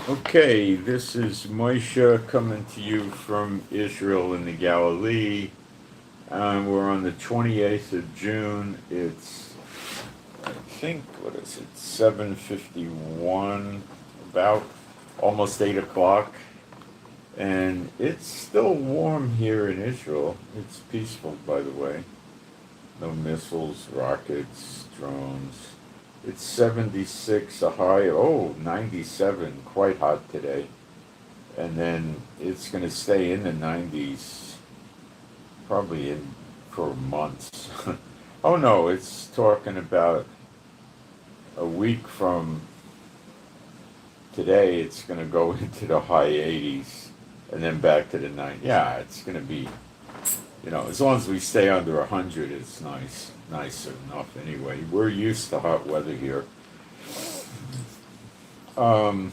Okay, this is Moshe coming to you from Israel in the Galilee. We're on the 28th of June. It's, I think, what is it, 7:51, about almost 8 o'clock. And it's still warm here in Israel. It's peaceful, by the way. No missiles, rockets, drones. It's 76, a high, 97, quite hot today. And then it's going to stay in the 90s probably for months. Oh no, it's talking about a week from today, it's going to go into the high 80s and then back to the 90s. Yeah, it's going to be, as long as we stay under 100, it's nice enough anyway. We're used to hot weather here. Um,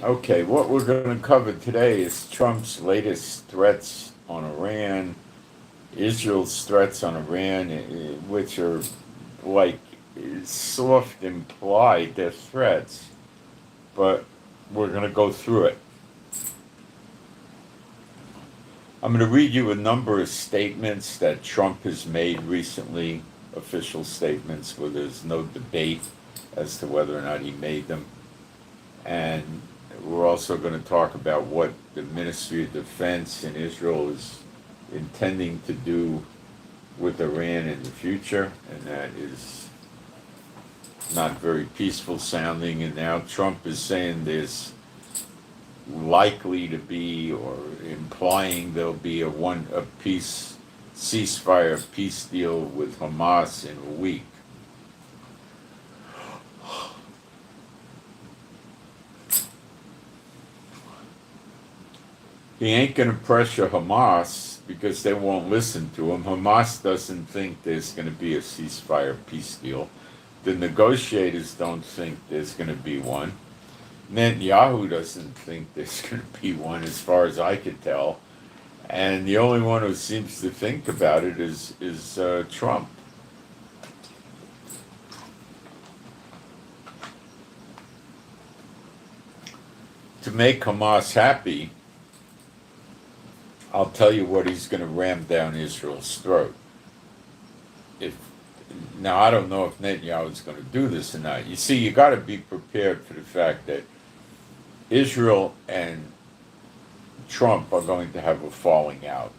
okay, what we're going to cover today is Trump's latest threats on Iran, Israel's threats on Iran, which are like soft implied, they're threats, but we're going to go through it. I'm going to read you a number of statements that Trump has made recently, official statements where there's no debate as to whether or not he made them. And we're also going to talk about what the Ministry of Defense in Israel is intending to do with Iran in the future, and that is not very peaceful sounding. And now Trump is saying there's likely to be, or implying there'll be a peace ceasefire peace deal with Hamas in a week. He ain't going to pressure Hamas because they won't listen to him. Hamas doesn't think there's going to be a ceasefire peace deal. The negotiators don't think there's going to be one. Netanyahu doesn't think there's going to be one, as far as I could tell. And the only one who seems to think about it is Trump. To make Hamas happy, I'll tell you what he's going to ram down Israel's throat. Now, I don't know if Netanyahu is going to do this or not. You see, you got to be prepared for the fact that Israel and Trump are going to have a falling out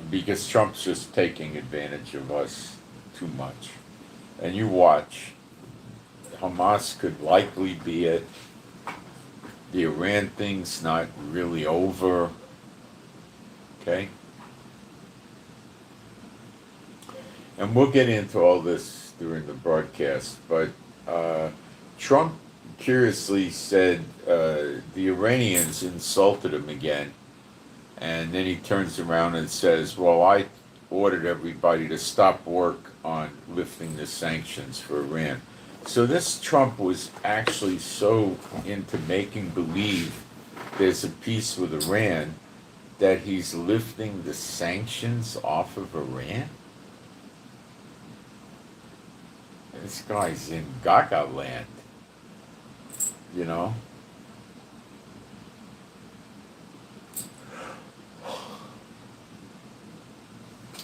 because Trump's just taking advantage of us too much. And you watch, Hamas could likely be it. The Iran thing's not really over. Okay? And we'll get into all this during the broadcast, but Trump curiously said the Iranians insulted him again, and then he turns around and says, well, I ordered everybody to stop work on lifting the sanctions for Iran. So this Trump was actually so into making believe there's a peace with Iran that he's lifting the sanctions off of Iran? This guy's in Gaga land, you know?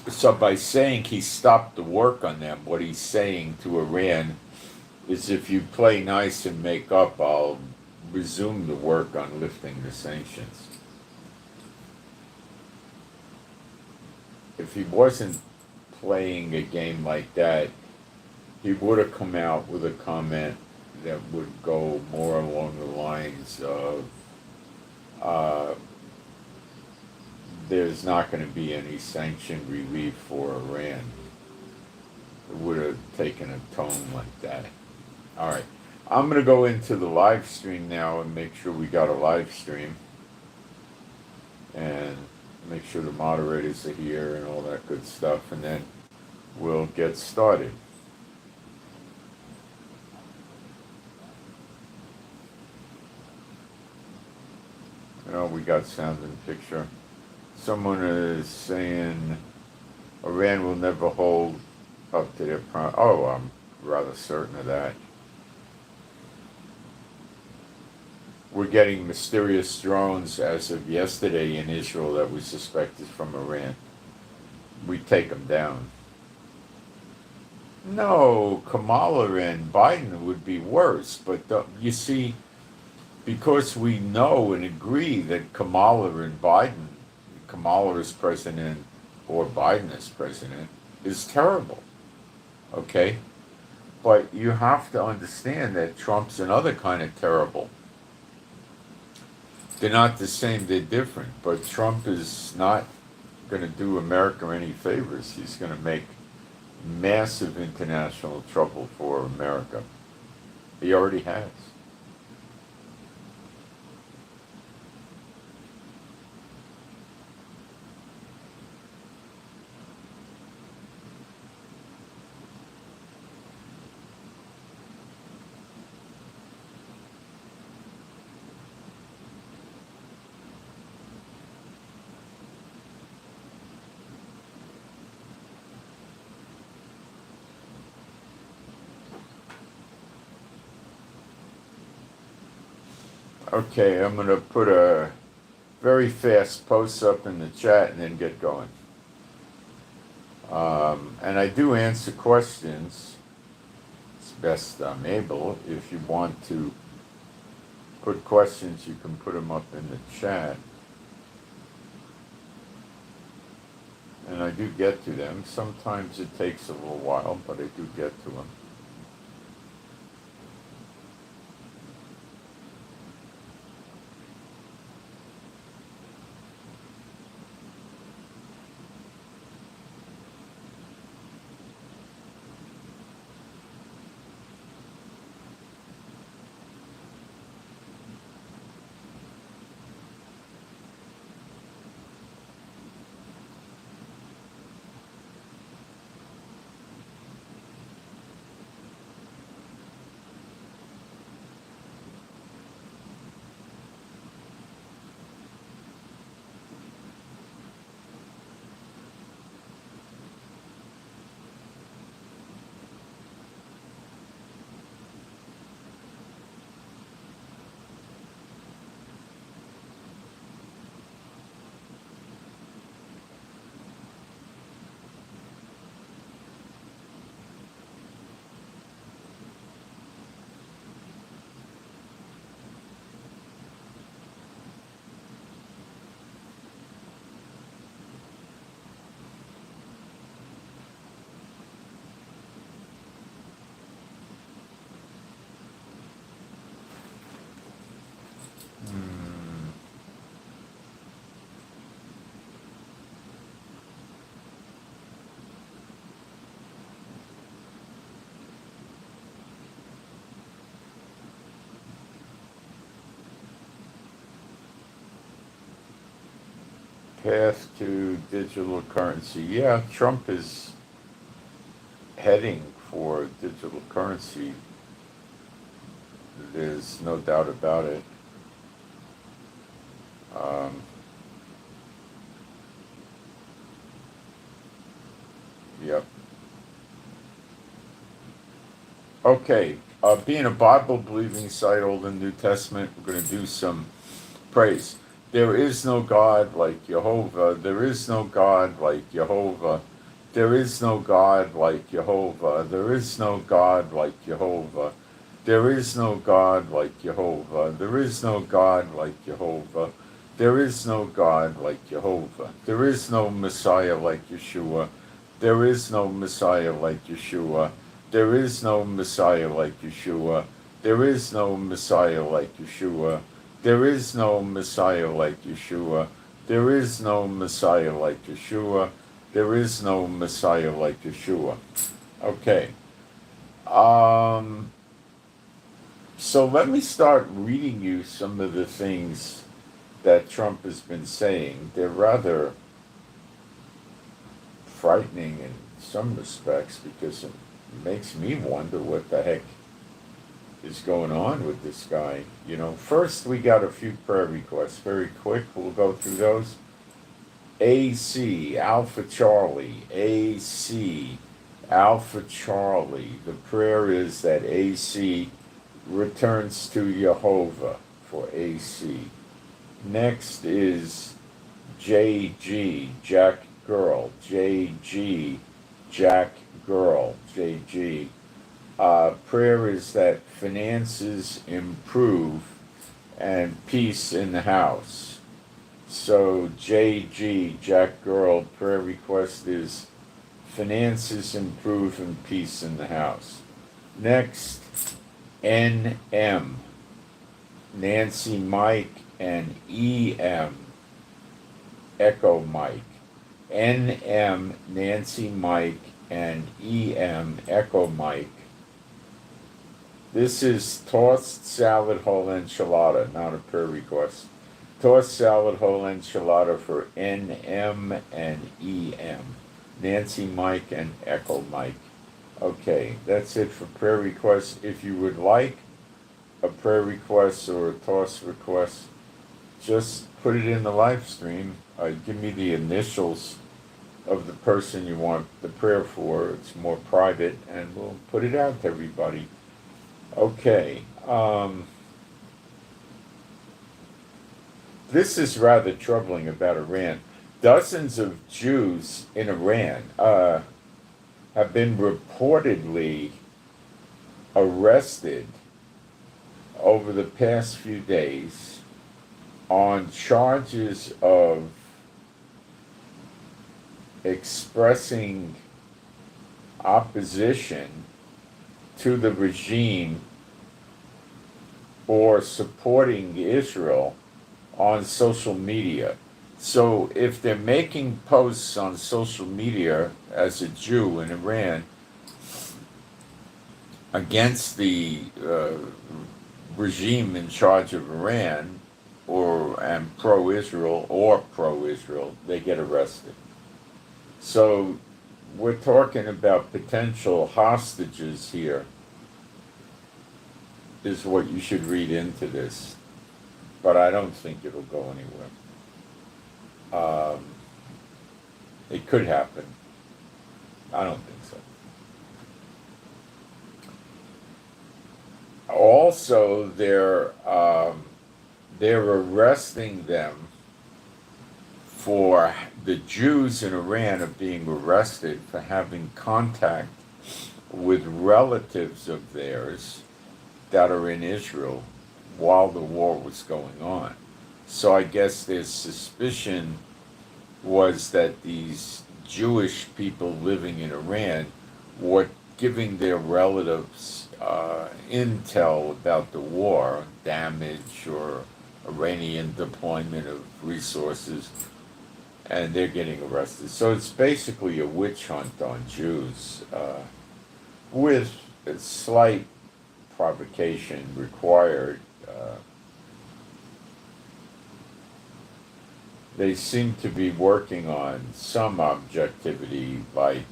So by saying he stopped the work on them, what he's saying to Iran is if you play nice and make up, I'll resume the work on lifting the sanctions. If he wasn't playing a game like that, he would have come out with a comment that would go more along the lines of there's not going to be any sanction relief for Iran. It would have taken a tone like that. All right. I'm going to go into the live stream now and make sure we got a live stream. And make sure the moderators are here and all that good stuff. And then we'll get started. We got sound and picture. Someone is saying Iran will never hold up to their promise. Oh, I'm rather certain of that. we're getting mysterious drones as of yesterday in Israel that we suspect is from Iran. We take them down. No, Kamala and Biden would be worse, but you see, because we know and agree that Kamala and Biden, Kamala as president or Biden as president, is terrible, okay? But you have to understand that Trump's another kind of terrible. They're not the same, they're different, but Trump is not going to do America any favors. He's going to make massive international trouble for America. He already has. Okay, I'm going to put a very fast post up in the chat and then get going. And I do answer questions as best I'm able. If you want to put questions, you can put them up in the chat. And I do get to them. Sometimes it takes a little while, but I do get to them. Path to digital currency. Yeah, Trump is heading for digital currency. There's no doubt about it. Yep. Okay. Being a Bible-believing site, Old and New Testament, we're going to do some praise. There is no God like Jehovah. There is no God like Jehovah. There is no God like Jehovah. There is no God like Jehovah. There is no God like Jehovah. There is no God like Jehovah. There is no God like Jehovah. There is no Messiah like Yeshua. There is no Messiah like Yeshua. There is no Messiah like Yeshua. There is no Messiah like Yeshua. There is no Messiah like Yeshua. There is no Messiah like Yeshua. There is no Messiah like Yeshua. Okay. So let me start reading you some of the things that Trump has been saying. They're rather frightening in some respects because it makes me wonder what the heck is going on with this guy. You know, first we got a few prayer requests. Very quick, we'll go through those. AC, Alpha Charlie, AC, Alpha Charlie. The prayer is that AC returns to Jehovah for AC. Next is JG, Jack Girl, JG, Jack Girl, JG. Prayer is that finances improve and peace in the house. So JG, Jack Girl, prayer request is finances improve and peace in the house. Next, NM, Nancy Mike and EM, Echo Mike. NM, Nancy Mike and EM, Echo Mike. This is tossed salad whole enchilada, not a prayer request. Tossed salad whole enchilada for NM and EM. Nancy Mike and Echo Mike. Okay, that's it for prayer requests. If you would like a prayer request or a toss request, just put it in the live stream. Give me the initials of the person you want the prayer for. It's more private, and we'll put it out to everybody. Okay. This is rather troubling about Iran. Dozens of Jews in Iran have been reportedly arrested over the past few days on charges of expressing opposition to the regime or supporting Israel on social media. So if they're making posts on social media as a Jew in Iran against the regime in charge of Iran, and pro-Israel or pro-Israel, they get arrested. So we're talking about potential hostages here, is what you should read into this. But I don't think it'll go anywhere. It could happen. I don't think so. Also, they're arresting them for the Jews in Iran are being arrested for having contact with relatives of theirs that are in Israel while the war was going on. So I guess their suspicion was that these Jewish people living in Iran were giving their relatives intel about the war, damage or Iranian deployment of resources, and they're getting arrested. So it's basically a witch hunt on Jews, with a slight provocation required. They seem to be working on some objectivity, like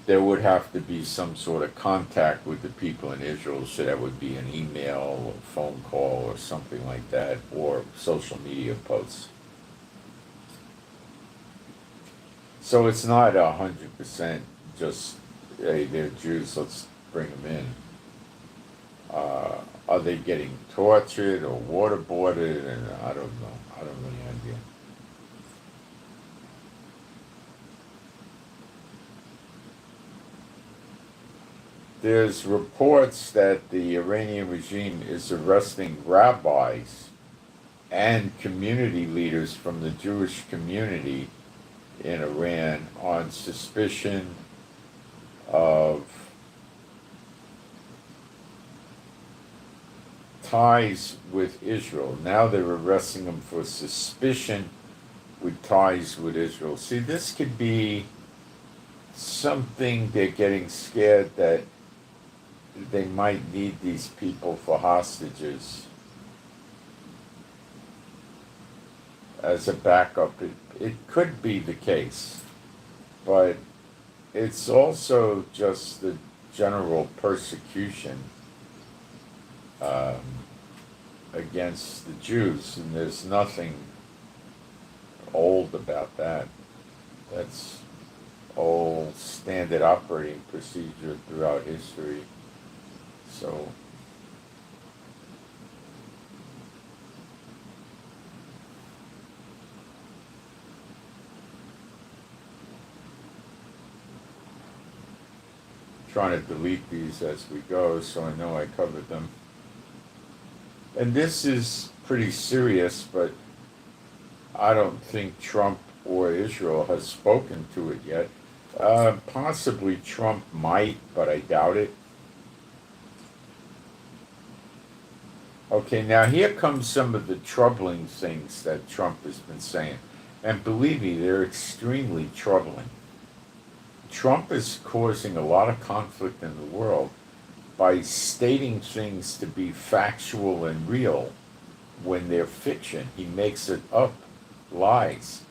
there would have to be some sort of contact with the people in Israel, so that would be an email or phone call or something like that, or social media posts. So it's not 100% just, hey, they're Jews, let's bring them in. Are they getting tortured or waterboarded? And I don't know. I don't really have idea. There's reports that the Iranian regime is arresting rabbis and community leaders from the Jewish community in Iran on suspicion of ties with Israel. Now they're arresting them for suspicion with ties with Israel. See, this could be something they're getting scared that they might need these people for hostages as a backup. It could be the case, but it's also just the general persecution against the Jews, and there's nothing old about that. That's all standard operating procedure throughout history. So trying to delete these as we go, so I know I covered them. And this is pretty serious, but I don't think Trump or Israel has spoken to it yet. Possibly Trump might, but I doubt it. Okay, now here comes some of the troubling things that Trump has been saying. And believe me, they're extremely troubling. Trump is causing a lot of conflict in the world by stating things to be factual and real when they're fiction. He makes it up, lies.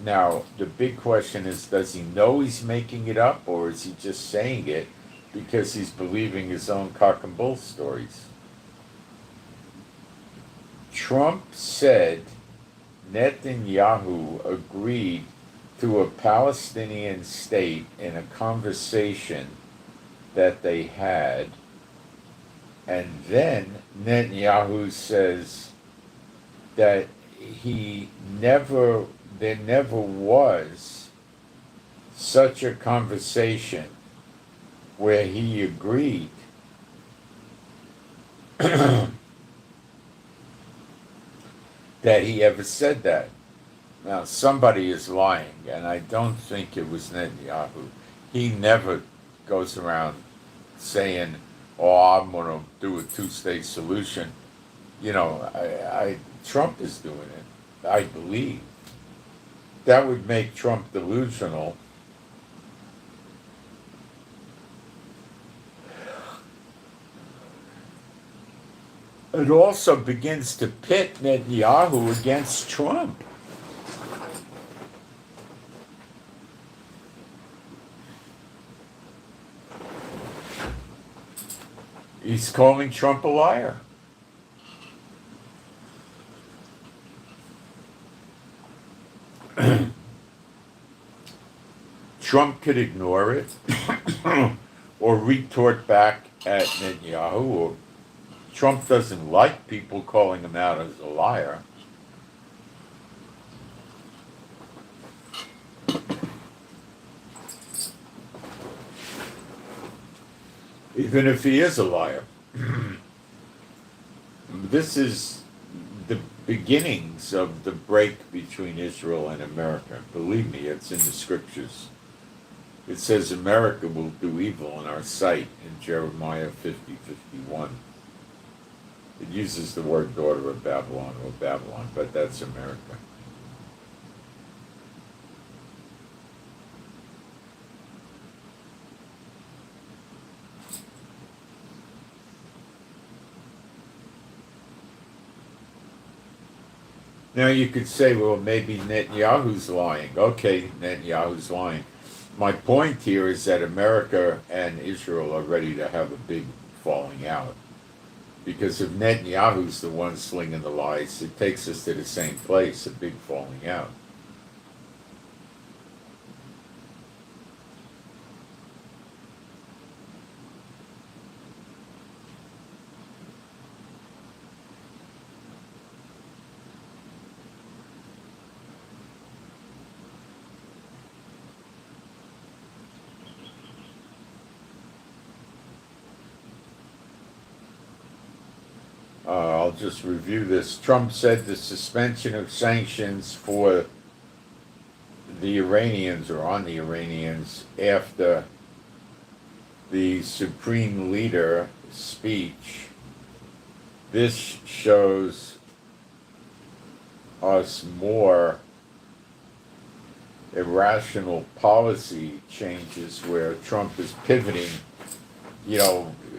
Now, the big question is, does he know he's making it up, or is he just saying it because he's believing his own cock and bull stories? Trump said Netanyahu agreed to a Palestinian state in a conversation that they had, and then Netanyahu says that there never was such a conversation where he agreed that he ever said that. Now, somebody is lying, and I don't think it was Netanyahu. He never goes around saying, "Oh, I'm going to do a two-state solution." You know, Trump is doing it, I believe. That would make Trump delusional. It also begins to pit Netanyahu against Trump. He's calling Trump a liar. Trump could ignore it or retort back at Netanyahu, or Trump doesn't like people calling him out as a liar. Even if he is a liar. This is the beginnings of the break between Israel and America. Believe me, it's in the scriptures. It says America will do evil in our sight in Jeremiah 50:51. It uses the word daughter of Babylon or Babylon, but that's America. Now you could say, well, maybe Netanyahu's lying. Okay, Netanyahu's lying. My point here is that America and Israel are ready to have a big falling out. Because if Netanyahu's the one slinging the lies, it takes us to the same place, a big falling out. I'll just review this. Trump said the suspension of sanctions for the Iranians or on the Iranians after the supreme leader speech. This shows us more irrational policy changes where Trump is pivoting,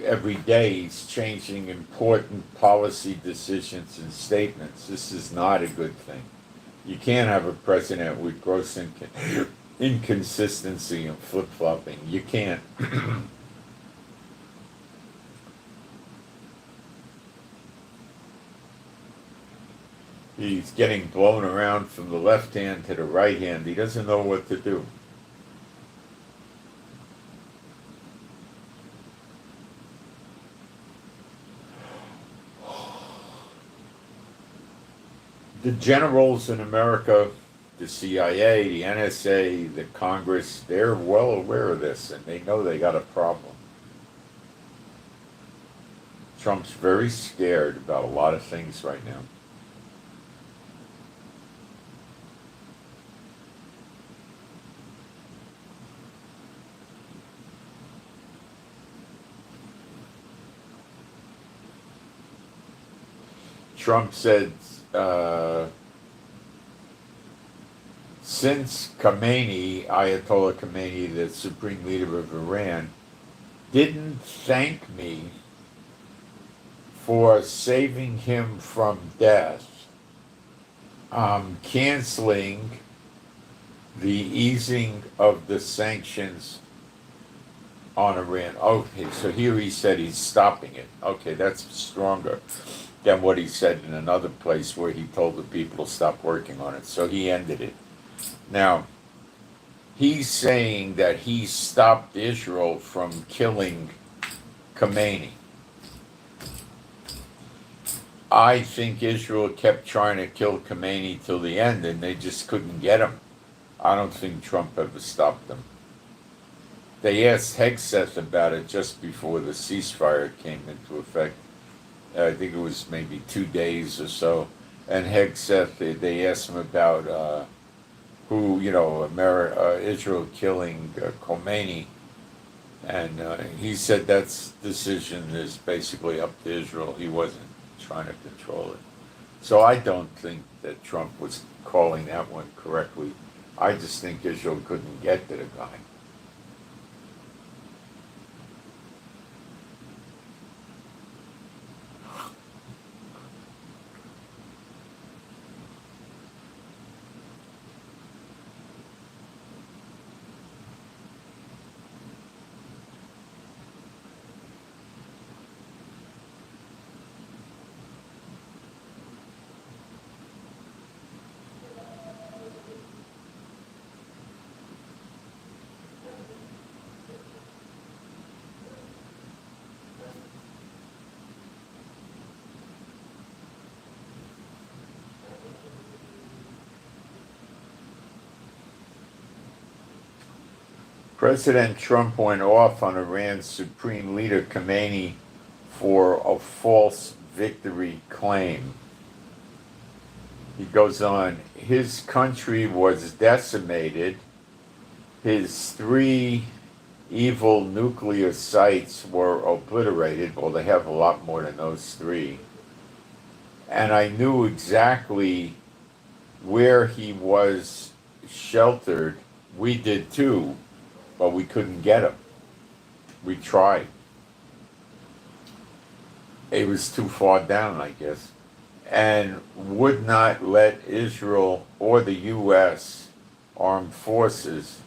every day he's changing important policy decisions and statements. This is not a good thing. You can't have a president with gross inconsistency and flip-flopping. You can't. He's getting blown around from the left hand to the right hand. He doesn't know what to do. The generals in America the CIA, the NSA, the Congress, they're well aware of this, and they know they got a problem. Trump's very scared about a lot of things right now. Trump said, since Khamenei, Ayatollah Khamenei, the supreme leader of Iran, didn't thank me for saving him from death, I'm canceling the easing of the sanctions on Iran. Okay, so here he said he's stopping it. Okay, that's stronger than what he said in another place where he told the people to stop working on it. So he ended it. Now, he's saying that he stopped Israel from killing Khamenei. I think Israel kept trying to kill Khamenei till the end, and they just couldn't get him. I don't think Trump ever stopped them. They asked Hegseth about it just before the ceasefire came into effect. I think it was maybe 2 days or so. And Hegseth, they asked him about who, Israel killing Khomeini. And he said that decision is basically up to Israel. He wasn't trying to control it. So I don't think that Trump was calling that one correctly. I just think Israel couldn't get to the guy. President Trump went off on Iran's supreme leader Khamenei for a false victory claim. He goes on, his country was decimated, his 3 evil nuclear sites were obliterated. Well, they have a lot more than those 3. And I knew exactly where he was sheltered. We did too, but we couldn't get him. We tried. It was too far down, I guess, and would not let Israel or the U.S. armed forces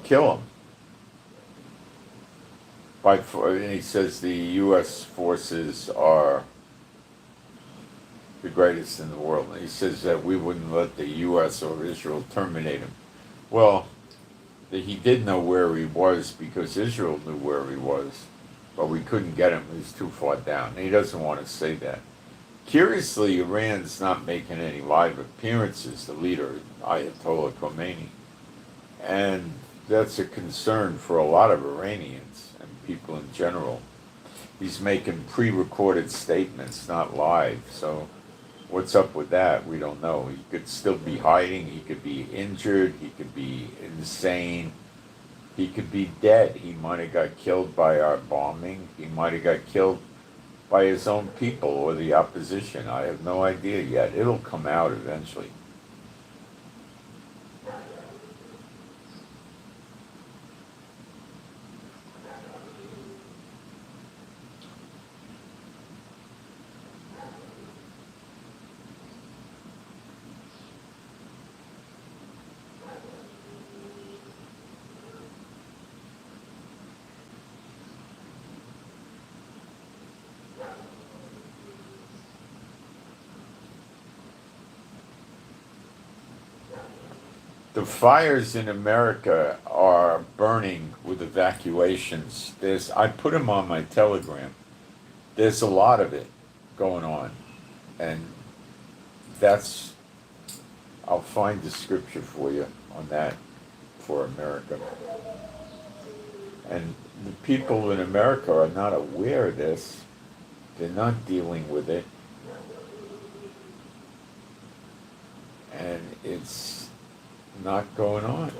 kill him. And he says the U.S. forces are the greatest in the world. And he says that we wouldn't let the U.S. or Israel terminate him. Well, he did know where he was because Israel knew where he was, but we couldn't get him. He was too far down. He doesn't want to say that. Curiously, Iran's not making any live appearances, the leader, Ayatollah Khomeini. And that's a concern for a lot of Iranians and people in general. He's making pre-recorded statements, not live. So what's up with that? We don't know. He could still be hiding. He could be injured. He could be insane. He could be dead. He might have got killed by our bombing. He might have got killed by his own people or the opposition. I have no idea yet. It'll come out eventually. The fires in America are burning with evacuations. I put them on my Telegram. there's a lot of it going on, and that's, I'll find the scripture for you on that for America. And the people in America are not aware of this. They're not dealing with it. And it's not going on.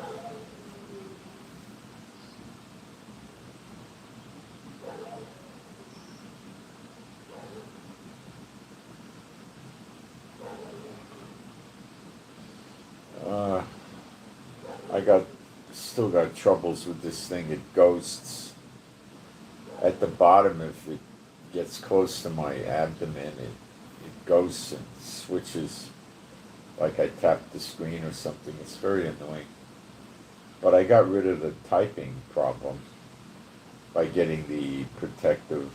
Still got troubles with this thing. It ghosts at the bottom. If it gets close to my abdomen, it ghosts and switches like I tapped the screen or something. It's very annoying. But I got rid of the typing problem by getting the protective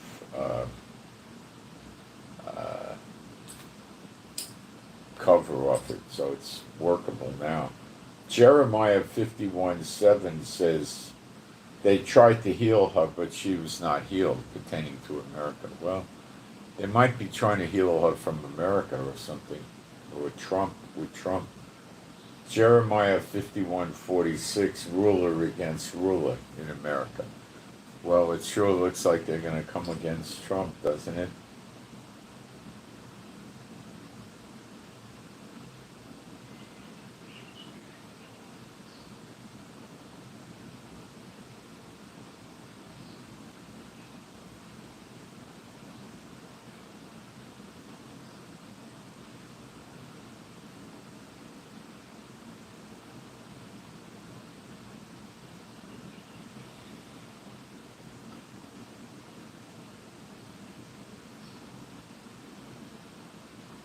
cover off it, so it's workable now. Jeremiah 51:7 says, they tried to heal her, but she was not healed, pertaining to America. Well, they might be trying to heal her from America or something, or with Trump. Jeremiah 51:46, ruler against ruler in America. Well, it sure looks like they're going to come against Trump, doesn't it?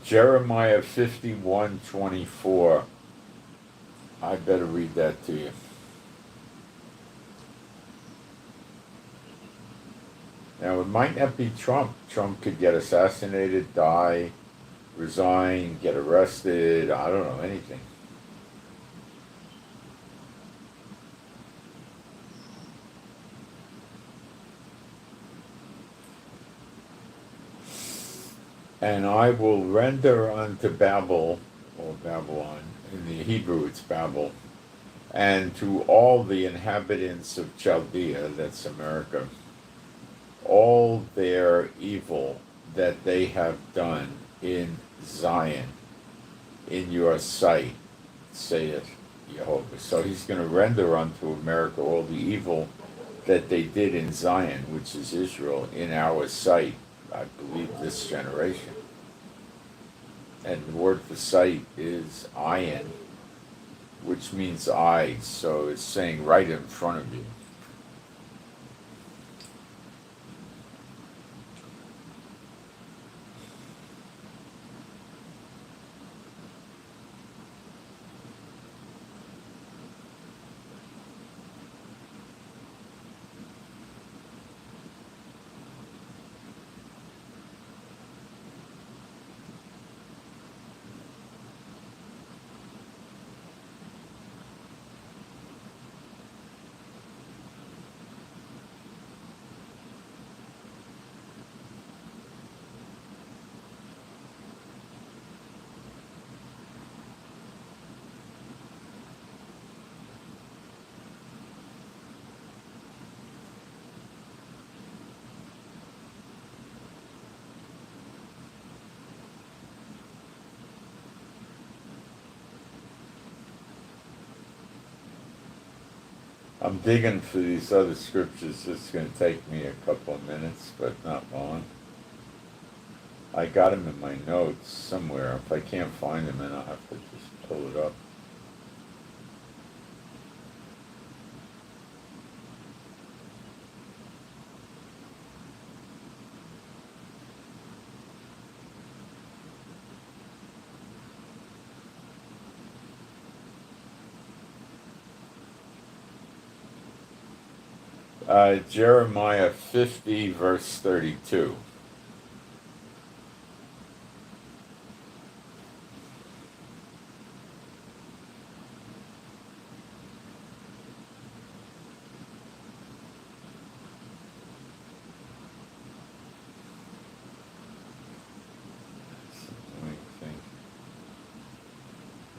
Jeremiah 51:24. I better read that to you. Now, it might not be Trump. Trump could get assassinated, die, resign, get arrested, I don't know, anything. And I will render unto Babel, or Babylon, in the Hebrew it's Babel, and to all the inhabitants of Chaldea, that's America, all their evil that they have done in Zion, in your sight, saith Jehovah. So he's going to render unto America all the evil that they did in Zion, which is Israel, in our sight. I believe this generation. And the word for sight is ayin, which means eyes. So it's saying right in front of you. I'm digging for these other scriptures. It's going to take me a couple of minutes, but not long. I got them in my notes somewhere. If I can't find them, then I'll have to just pull it up. Jeremiah 50, verse 32.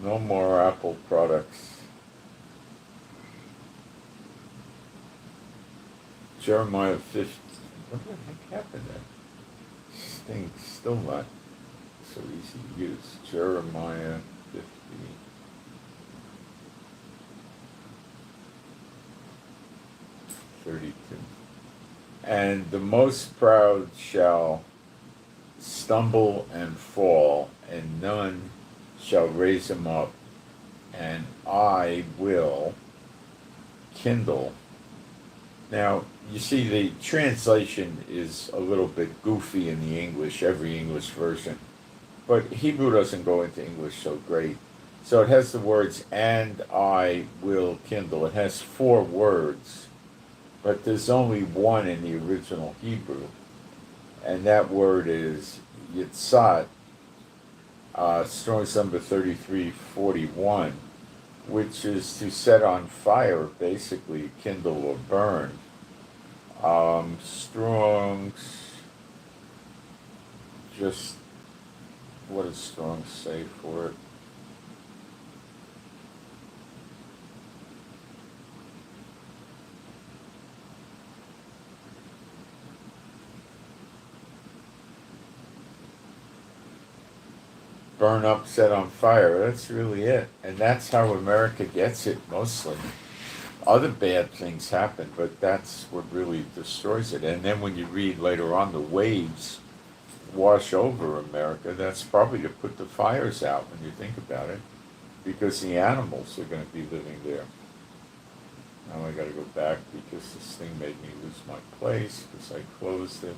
No more Apple products. Jeremiah 50. What the heck happened there? This thing's still not so easy to use. Jeremiah 50. 32. And the most proud shall stumble and fall, and none shall raise him up, and I will kindle. Now, you see, the translation is a little bit goofy in the English, every English version, but Hebrew doesn't go into English so great. So it has the words, and I will kindle. It has 4 words, but there's only one in the original Hebrew, and that word is yitzat, Strong's number 3341, which is to set on fire, basically, kindle or burn. Strong's, just, what does Strong's say for it? Burn up, set on fire. That's really it. And that's how America gets it mostly. Other bad things happen, but that's what really destroys it. And then when you read later on the waves wash over America, that's probably to put the fires out when you think about it, because the animals are going to be living there. Now I got to go back because this thing made me lose my place because I closed it.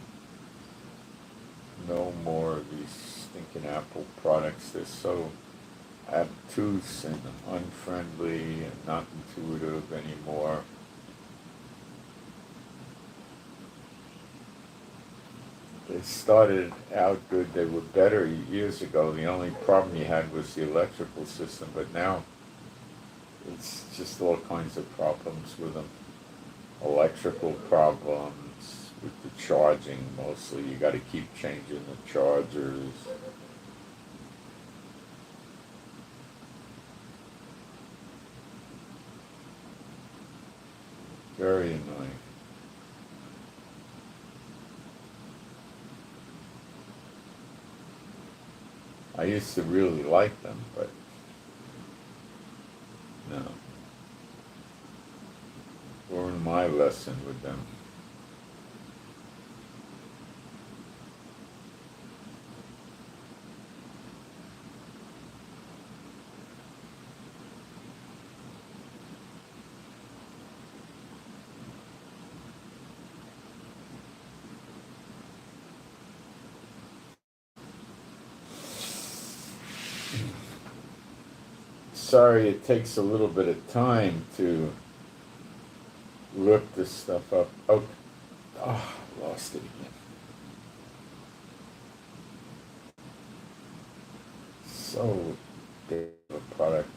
No more of these stinking Apple products. They're so obtuse and unfriendly and not intuitive anymore. They started out good. They were better years ago. The only problem you had was the electrical system, but now it's just all kinds of problems with them. Electrical problems with the charging mostly. You got to keep changing the chargers. Very annoying. I used to really like them, but no. Learned my lesson with them. Sorry, it takes a little bit of time to look this stuff up. Oh, lost it again. So big of a product.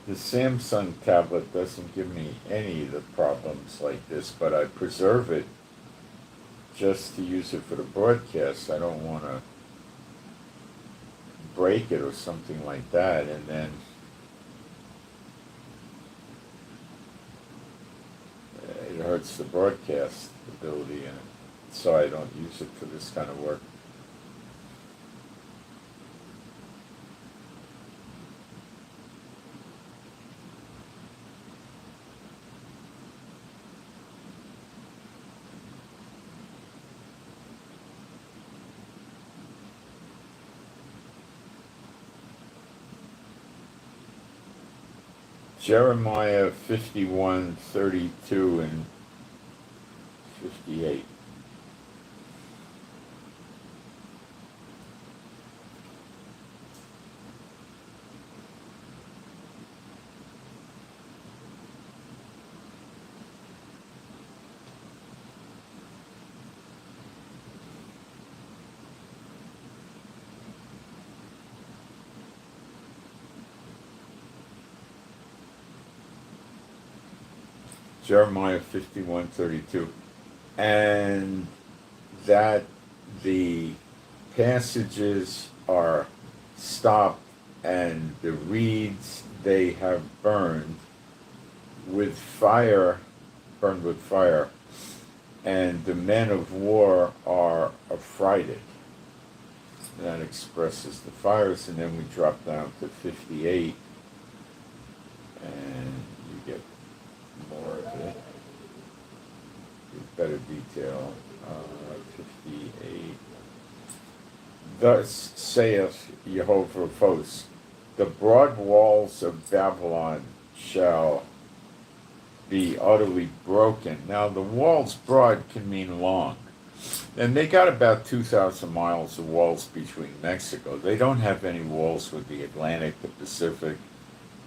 The Samsung tablet doesn't give me any of the problems like this, but I preserve it just to use it for the broadcast. I don't want to break it or something like that, and then it hurts the broadcast ability, and so I don't use it for this kind of work. Jeremiah 51:32 and 58. Jeremiah 51:32, and that the passages are stopped and the reeds they have with fire, burned with fire, and the men of war are affrighted. That expresses the fires, and then we drop down to 58, and you get more of it, with better detail. 58. Thus saith Jehovah of hosts, the broad walls of Babylon shall be utterly broken. Now, the walls broad can mean long. And they got about 2,000 miles of walls between Mexico. They don't have any walls with the Atlantic, the Pacific,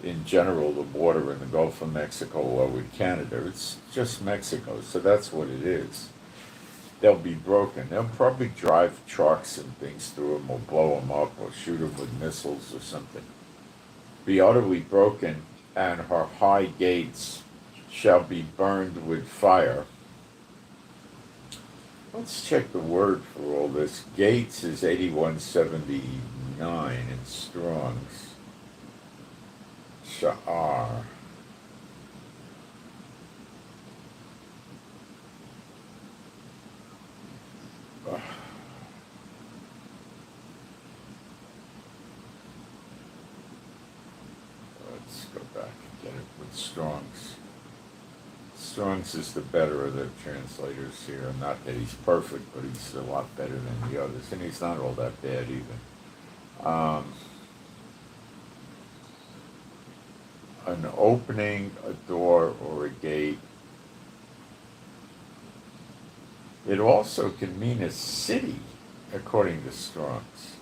in general, the water in the Gulf of Mexico, or with Canada. It's just Mexico, so that's what it is. They'll be broken. They'll probably drive trucks and things through them, or blow them up, or shoot them with missiles or something. Be utterly broken, and her high gates shall be burned with fire. Let's check the word for all this. Gates is 8179 in Strong's. Sha'ar. Let's go back and get it with Strong's. Strong's is the better of the translators here. Not that he's perfect, but he's a lot better than the others. And he's not all that bad either. An opening, a door, or a gate. It also can mean a city, according to Strong's.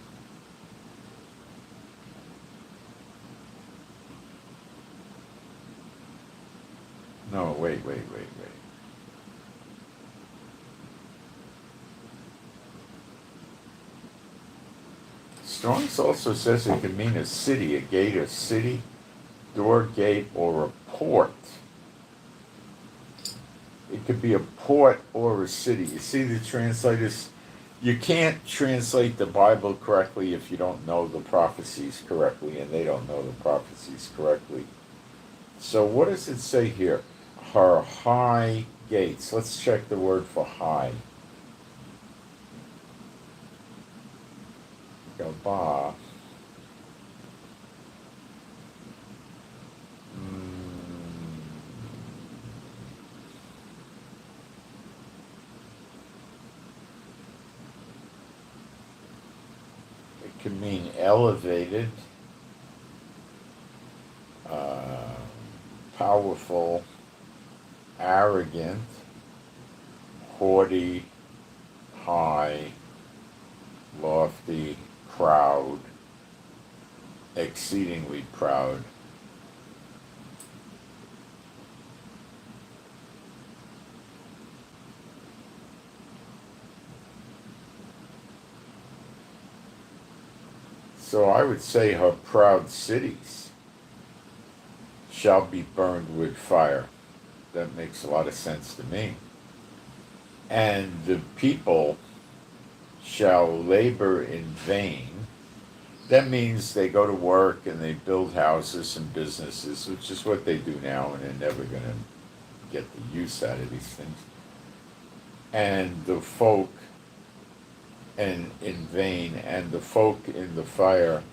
No, wait. Strong's also says it can mean a city, a gate, a city, door, gate, or a port. It could be a port or a city. You see, the translators, you can't translate the Bible correctly if you don't know the prophecies correctly, and they don't know the prophecies correctly. So what does it say here? Her high gates. Let's check the word for high. Gaba. It can mean elevated, powerful, arrogant, haughty, high, lofty, proud, exceedingly proud. So I would say her proud cities shall be burned with fire. That makes a lot of sense to me. And the people shall labor in vain. That means they go to work and they build houses and businesses, which is what they do now, and they're never going to get the use out of these things. And the folk, and in vain, and the folk in the fire,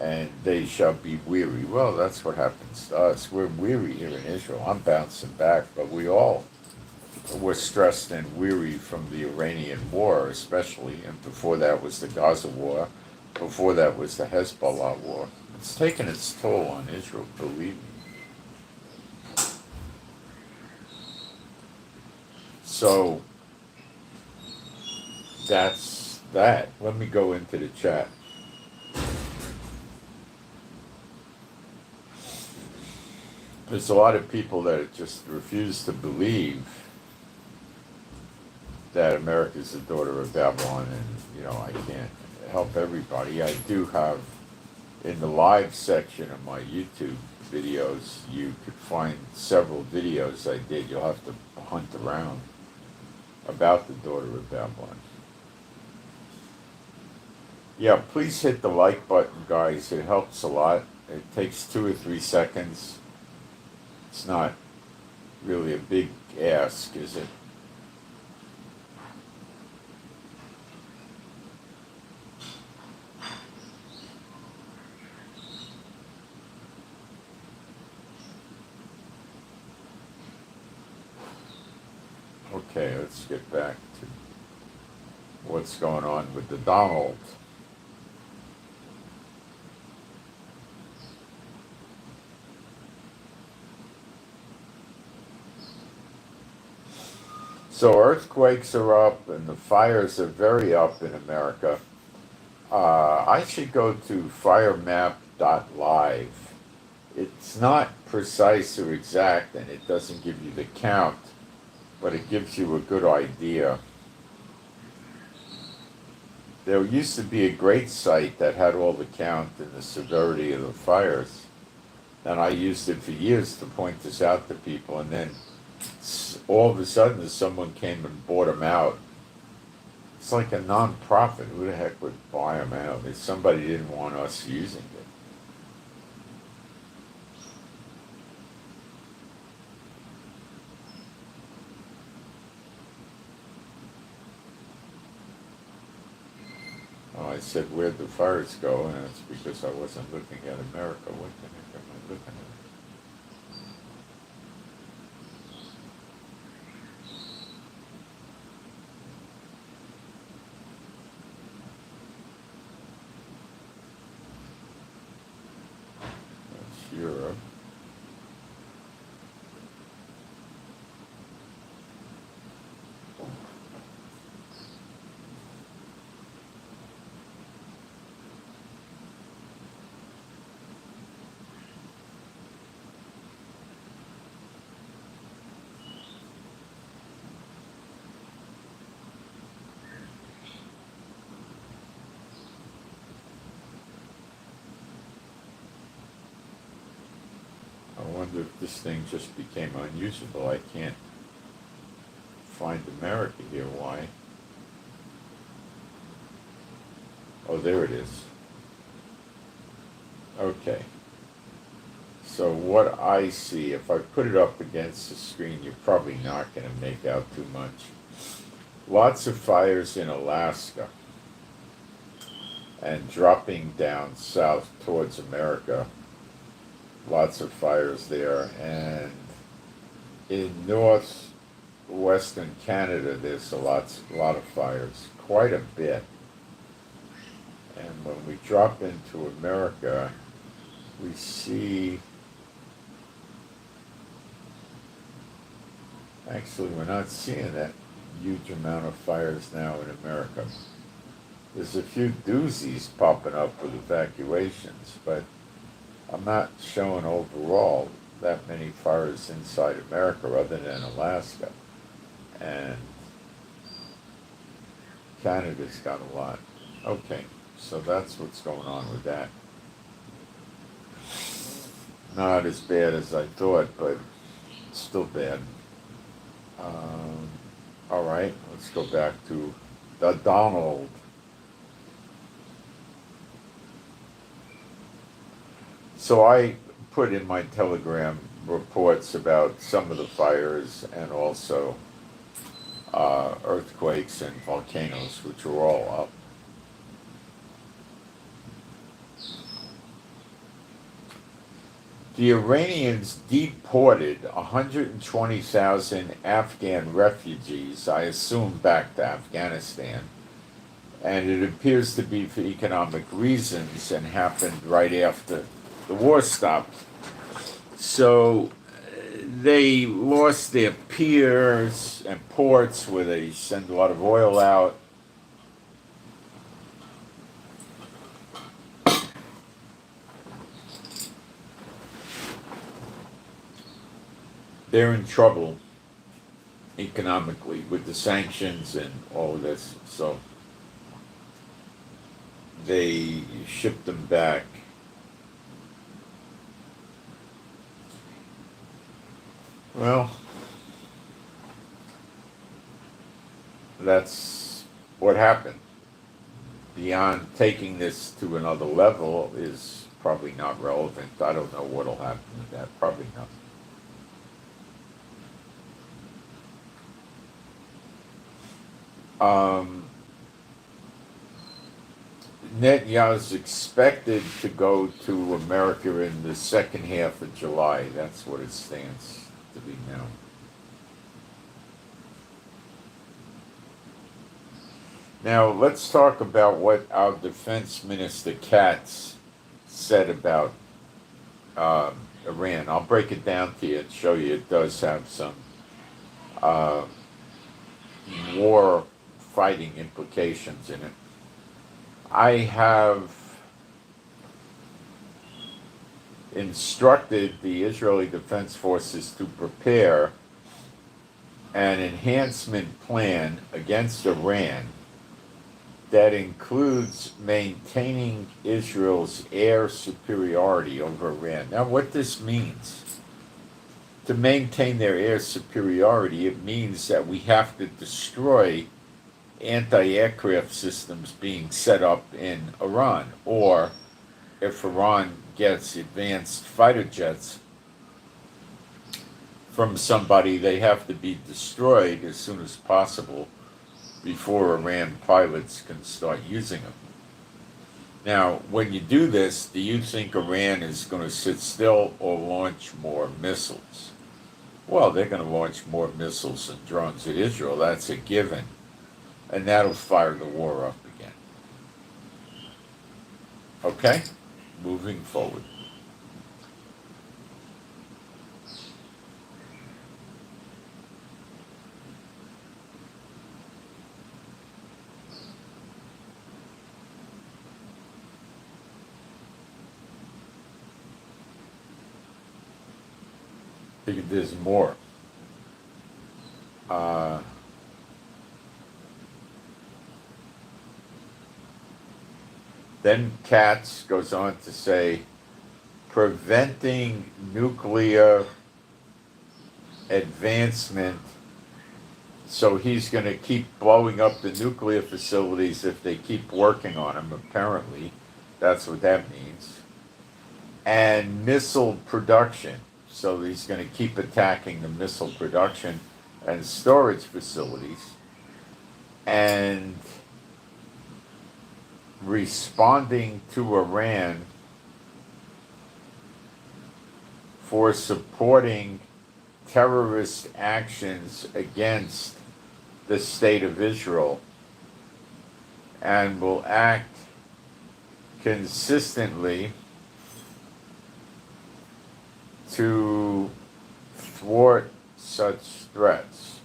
and they shall be weary. Well, that's what happens to us. We're weary here in Israel. I'm bouncing back, but we all were stressed and weary from the Iranian war, especially, and before that was the Gaza war, before that was the Hezbollah war. It's taken its toll on Israel, believe me. So, that's that. Let me go into the chat. There's a lot of people that just refuse to believe that America is the daughter of Babylon, and I can't help everybody. I do have in the live section of my YouTube videos, you could find several videos I did. You'll have to hunt around about the daughter of Babylon. Yeah, please hit the like button, guys. It helps a lot. It takes 2 or 3 seconds. It's not really a big ask, is it? Okay, let's get back to what's going on with the Donald. So earthquakes are up and the fires are very up in America. I should go to firemap.live. It's not precise or exact and it doesn't give you the count, but it gives you a good idea. There used to be a great site that had all the count and the severity of the fires, and I used it for years to point this out to people, and then all of a sudden someone came and bought them out. It's like a non-profit. Who the heck would buy them out? If somebody didn't want us using it. Oh, I said, where'd the fires go? And it's because I wasn't looking at America. What the heck am I looking at? That's Europe. I wonder if this thing just became unusable. I can't find America here. Why? Oh, there it is. Okay. So what I see, if I put it up against the screen, you're probably not going to make out too much. Lots of fires in Alaska and dropping down south towards America. Lots of fires there, and in northwestern Canada there's a lot of fires, quite a bit. And when we drop into America, we see, actually we're not seeing that huge amount of fires now in America. There's a few doozies popping up with evacuations, but I'm not showing overall that many fires inside America other than Alaska. And Canada's got a lot. Okay, so that's what's going on with that. Not as bad as I thought, but still bad. All right, let's go back to the Donald. So I put in my Telegram reports about some of the fires and also earthquakes and volcanoes, which are all up. The Iranians deported 120,000 Afghan refugees, I assume back to Afghanistan, and it appears to be for economic reasons and happened right after the war stopped. So they lost their piers and ports where they send a lot of oil out. They're in trouble economically with the sanctions and all of this, so they shipped them back. Well, that's what happened. Beyond taking this to another level is probably not relevant. I don't know what'll happen with that. Probably not. Netanyahu is expected to go to America in the second half of July. That's what it stands to be now. Now, let's talk about what our Defense Minister Katz said about Iran. I'll break it down to you and show you it does have some uh, war fighting implications in it. I have instructed the Israeli Defense Forces to prepare an enhancement plan against Iran that includes maintaining Israel's air superiority over Iran. Now, what this means, to maintain their air superiority, it means that we have to destroy anti-aircraft systems being set up in Iran, or if Iran gets advanced fighter jets from somebody, they have to be destroyed as soon as possible before Iran pilots can start using them. Now, when you do this, do you think Iran is going to sit still or launch more missiles? Well, they're going to launch more missiles and drones at Israel. That's a given. And that'll fire the war up again. Okay? Moving forward. There's more. Then Katz goes on to say, preventing nuclear advancement. So he's going to keep blowing up the nuclear facilities if they keep working on them, apparently. That's what that means. And missile production. So he's going to keep attacking the missile production and storage facilities. And responding to Iran for supporting terrorist actions against the state of Israel, and will act consistently to thwart such threats.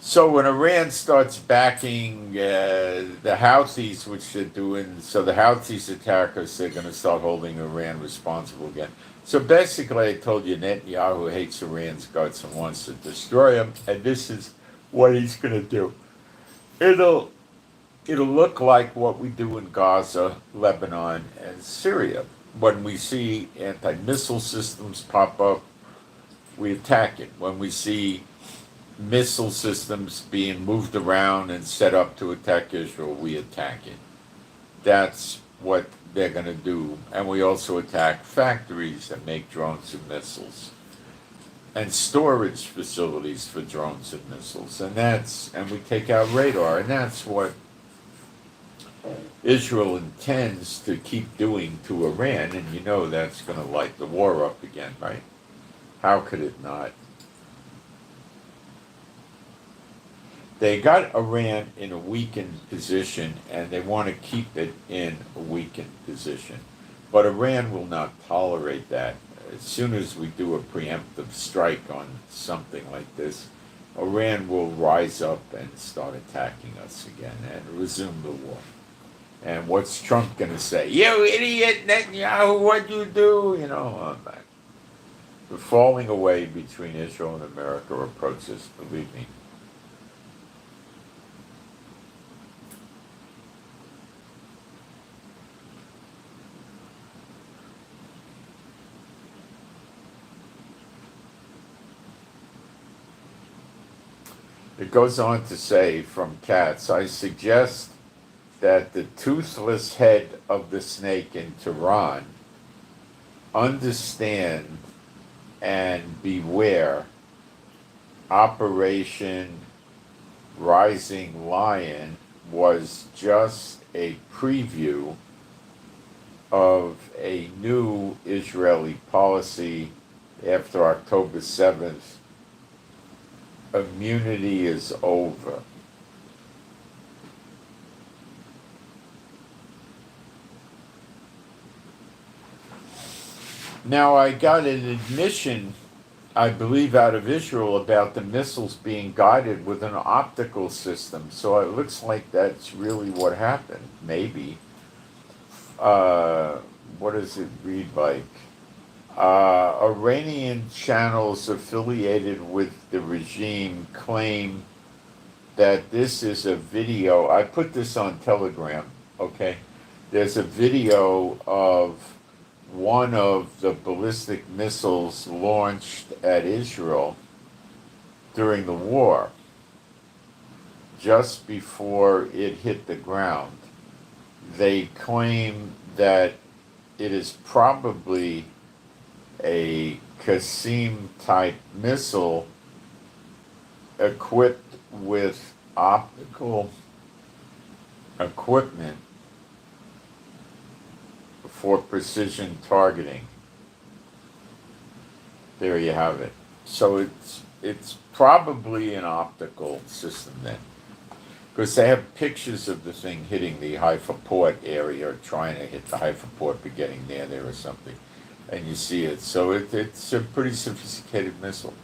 So when Iran starts backing the Houthis, which they're doing, so the Houthis attack us, they're going to start holding Iran responsible again. So basically, I told you Netanyahu hates Iran's guts and wants to destroy them, and this is what he's going to do. It'll look like what we do in Gaza, Lebanon, and Syria. When we see anti-missile systems pop up, we attack it. When we see missile systems being moved around and set up to attack Israel, we attack it. That's what they're going to do. And we also attack factories that make drones and missiles, and storage facilities for drones and missiles. And we take out radar. And that's what Israel intends to keep doing to Iran. And you know that's going to light the war up again, right? How could it not? They got Iran in a weakened position, and they want to keep it in a weakened position. But Iran will not tolerate that. As soon as we do a preemptive strike on something like this, Iran will rise up and start attacking us again and resume the war. And what's Trump going to say? You idiot, Netanyahu, what'd you do? The falling away between Israel and America approaches, believe me. It goes on to say from Katz, I suggest that the toothless head of the snake in Tehran understand and beware Operation Rising Lion was just a preview of a new Israeli policy after October 7th. Immunity is over. Now, I got an admission, I believe, out of Israel about the missiles being guided with an optical system. So it looks like that's really what happened. Maybe. What does it read like? Iranian channels affiliated with the regime claim that this is a video. I put this on Telegram, okay? There's a video of one of the ballistic missiles launched at Israel during the war, just before it hit the ground. They claim that it is probably a Qasim type missile equipped with optical equipment for precision targeting. There you have it. So it's probably an optical system then, because they have pictures of the thing hitting the Haifa port area, or trying to hit the Haifa port but getting near there or something, and you see it. So it's a pretty sophisticated missile.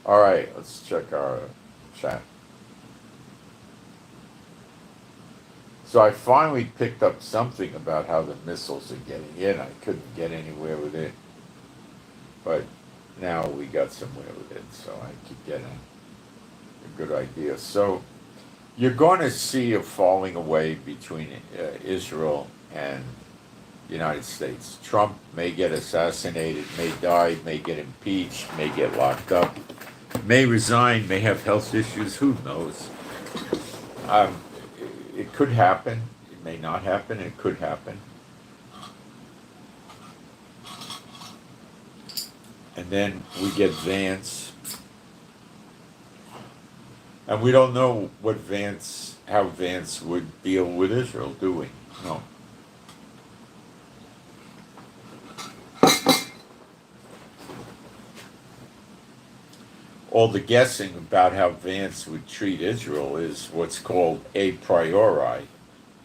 All right, let's check our chat. So I finally picked up something about how the missiles are getting in. I couldn't get anywhere with it, but now we got somewhere with it, so I keep getting a good idea. So you're going to see a falling away between Israel and the United States. Trump may get assassinated, may die, may get impeached, may get locked up, may resign, may have health issues, who knows? It could happen, it may not happen, it could happen. And then we get Vance. And we don't know how Vance would deal with Israel, do we? No. All the guessing about how Vance would treat Israel is what's called a priori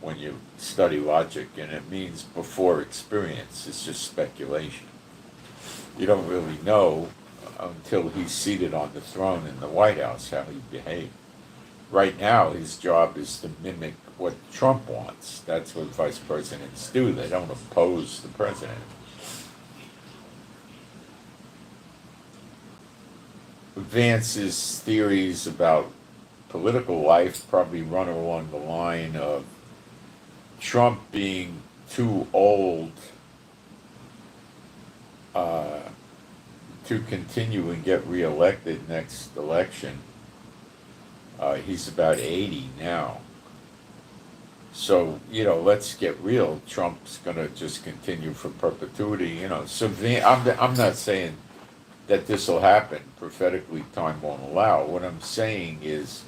when you study logic, and it means before experience. It's just speculation. You don't really know until he's seated on the throne in the White House how he behaves. Right now, his job is to mimic what Trump wants. That's what vice presidents do. They don't oppose the president. Vance's theories about political life probably run along the line of Trump being too old to continue and get reelected next election. He's about 80 now. So, let's get real. Trump's going to just continue for perpetuity, So I'm not saying that this will happen. Prophetically, time won't allow. What I'm saying is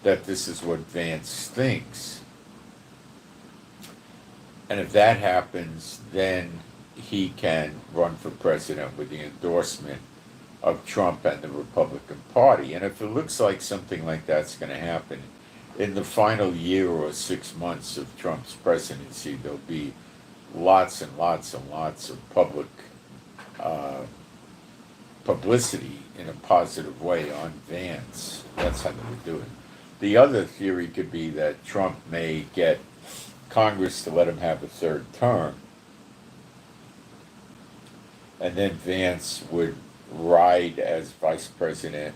that this is what Vance thinks. And if that happens, then he can run for president with the endorsement of Trump and the Republican Party. And if it looks like something like that's going to happen, in the final year or 6 months of Trump's presidency, there'll be lots and lots and lots of public publicity in a positive way on Vance. That's how they would do it. The other theory could be that Trump may get Congress to let him have a third term, and then Vance would ride as vice president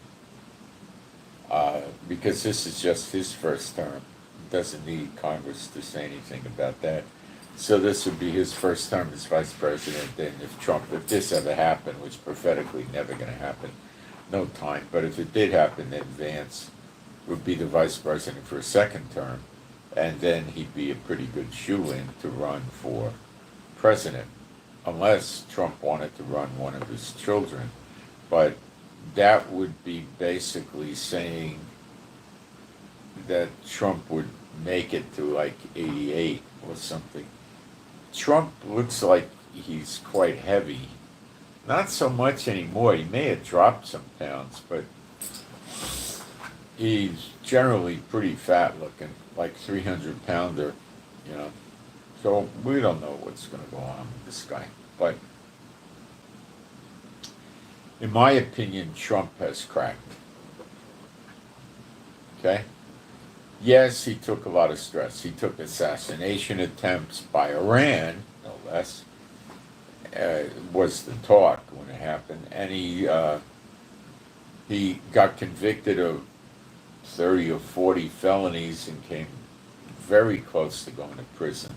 because this is just his first term. He doesn't need Congress to say anything about that. So this would be his first term as vice president. Then if this ever happened, which prophetically never going to happen, no time. But if it did happen, then Vance would be the vice president for a second term, and then he'd be a pretty good shoo-in to run for president, unless Trump wanted to run one of his children. But that would be basically saying that Trump would make it to like 88 or something. Trump looks like he's quite heavy. Not so much anymore. He may have dropped some pounds, but he's generally pretty fat looking, like 300-pounder, you know. So we don't know what's going to go on with this guy. But in my opinion, Trump has cracked. Okay? Yes, he took a lot of stress. He took assassination attempts by Iran, no less, was the talk when it happened. And he got convicted of 30 or 40 felonies and came very close to going to prison.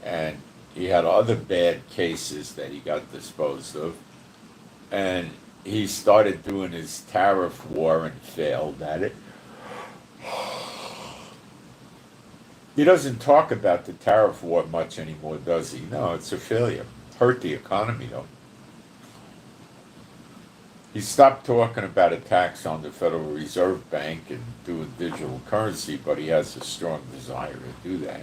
And he had other bad cases that he got disposed of. And he started doing his tariff war and failed at it. He doesn't talk about the tariff war much anymore, does he? No, it's a failure. Hurt the economy, though. He stopped talking about a tax on the Federal Reserve Bank and doing digital currency, but he has a strong desire to do that.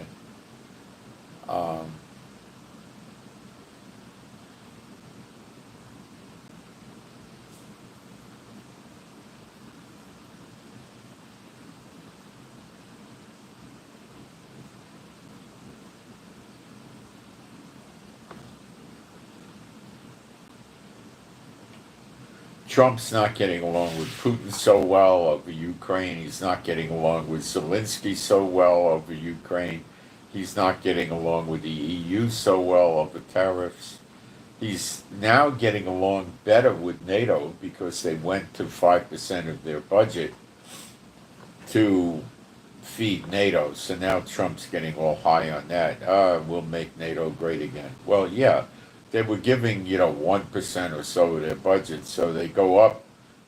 Trump's not getting along with Putin so well over Ukraine. He's not getting along with Zelensky so well over Ukraine. He's not getting along with the EU so well over tariffs. He's now getting along better with NATO because they went to 5% of their budget to feed NATO. So now Trump's getting all high on that. We'll make NATO great again. Well, yeah. They were giving, 1% or so of their budget, so they go up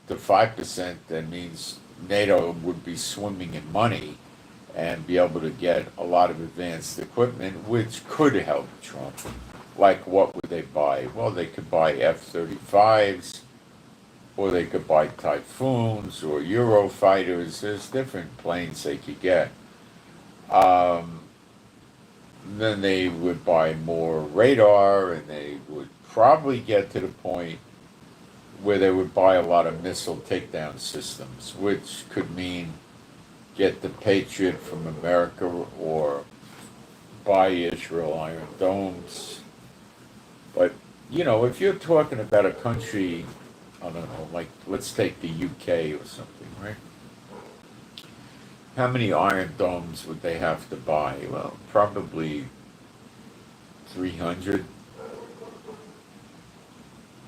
to 5%, that means NATO would be swimming in money and be able to get a lot of advanced equipment, which could help Trump. Like, what would they buy? Well, they could buy F-35s, or they could buy Typhoons, or Eurofighters. There's different planes they could get. Then they would buy more radar, and they would probably get to the point where they would buy a lot of missile takedown systems, which could mean get the Patriot from America or buy Israel Iron Domes. But, if you're talking about a country, I don't know, like let's take the UK or something, right? How many Iron Domes would they have to buy? Well, probably 300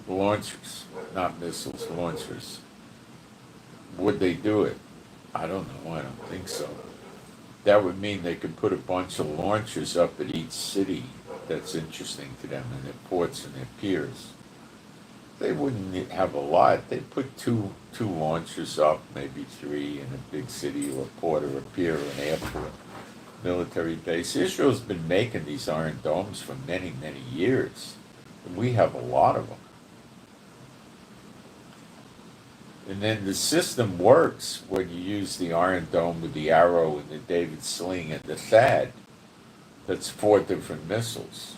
launchers, not missiles, launchers. Would they do it? I don't know. I don't think so. That would mean they could put a bunch of launchers up at each city that's interesting to them, and their ports and their piers. They wouldn't have a lot. They'd put two launchers up, maybe three in a big city or a port or a pier or an airport, military base. Israel's been making these Iron Domes for many, many years. And we have a lot of them. And then the system works when you use the Iron Dome with the Arrow and the David Sling and the THAAD. That's 4 different missiles.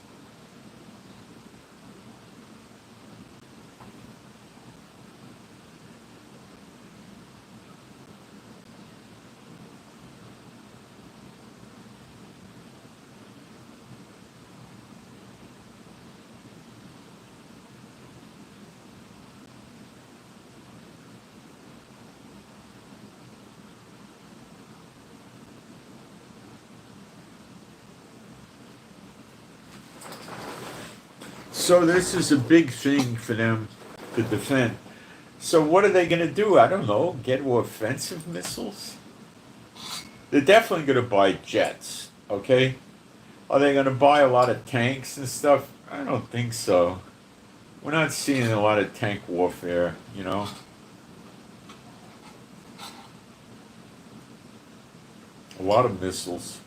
So this is a big thing for them to defend. So what are they going to do? I don't know. Get offensive missiles? They're definitely going to buy jets, okay? Are they going to buy a lot of tanks and stuff? I don't think so. We're not seeing a lot of tank warfare, you know. A lot of missiles.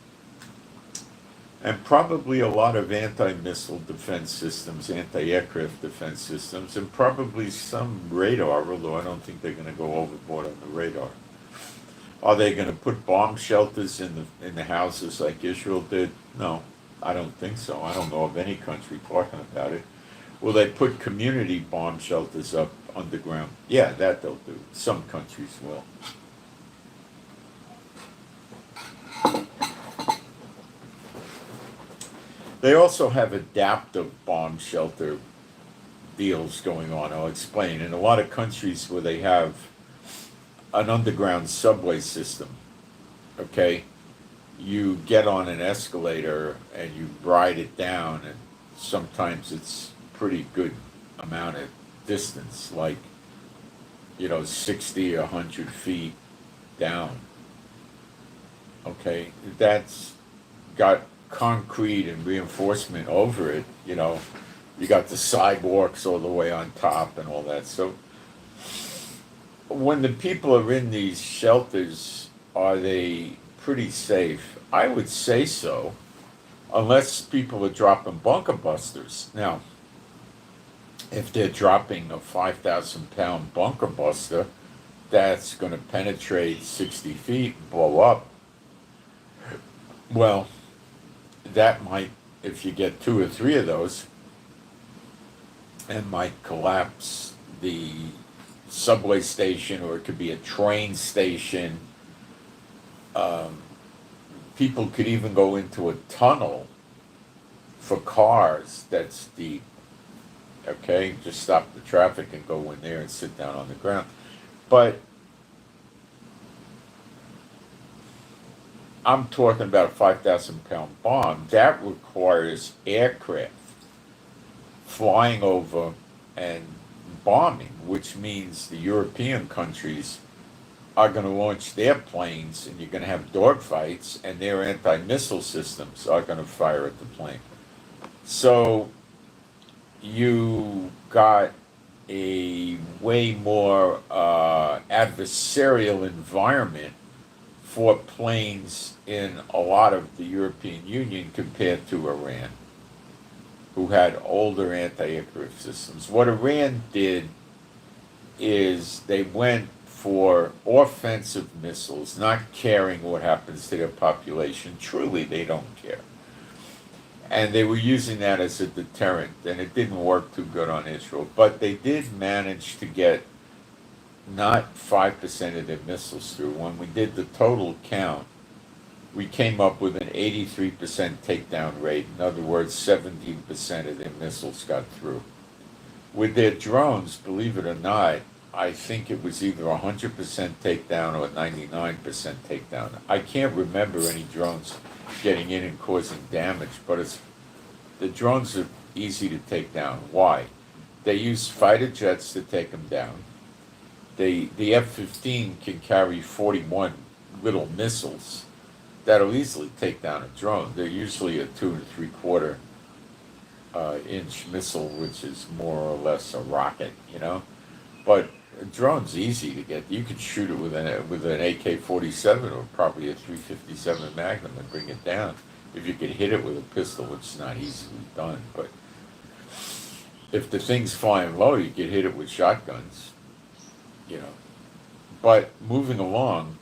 And probably a lot of anti-missile defense systems, anti-aircraft defense systems, and probably some radar, although I don't think they're going to go overboard on the radar. Are they going to put bomb shelters in the houses like Israel did? No, I don't think so. I don't know of any country talking about it. Will they put community bomb shelters up underground? Yeah, that they'll do. Some countries will. They also have adaptive bomb shelter deals going on. I'll explain. In a lot of countries where they have an underground subway system, okay, you get on an escalator and you ride it down, and sometimes it's pretty good amount of distance, like, 60, 100 feet down. Okay, that's got concrete and reinforcement over it, you got the sidewalks all the way on top and all that. So when the people are in these shelters, are they pretty safe? I would say so, unless people are dropping bunker busters. Now, if they're dropping a 5,000-pound bunker buster, that's going to penetrate 60 feet, blow up. Well, that might, if you get 2 or 3 of those, and might collapse the subway station, or it could be a train station. People could even go into a tunnel for cars that's deep. Okay, just stop the traffic and go in there and sit down on the ground. But I'm talking about a 5,000-pound bomb. That requires aircraft flying over and bombing, which means the European countries are going to launch their planes, and you're going to have dogfights, and their anti-missile systems are going to fire at the plane. So you got a way more adversarial environment for planes in a lot of the European Union compared to Iran, who had older anti-aircraft systems. What Iran did is they went for offensive missiles, not caring what happens to their population. Truly, they don't care. And they were using that as a deterrent, and it didn't work too good on Israel. But they did manage to get not 5% of their missiles through. When we did the total count, we came up with an 83% takedown rate. In other words, 17% of their missiles got through. With their drones, believe it or not, I think it was either 100% takedown or 99% takedown. I can't remember any drones getting in and causing damage, but the drones are easy to take down. Why? They use fighter jets to take them down. The F-15 can carry 41 little missiles that'll easily take down a drone. They're usually a 2 3/4 inch missile, which is more or less a rocket, But a drone's easy to get. You could shoot it with an AK-47 or probably a 357 Magnum and bring it down. If you could hit it with a pistol, it's not easily done. But if the thing's flying low, you could hit it with shotguns, But moving along,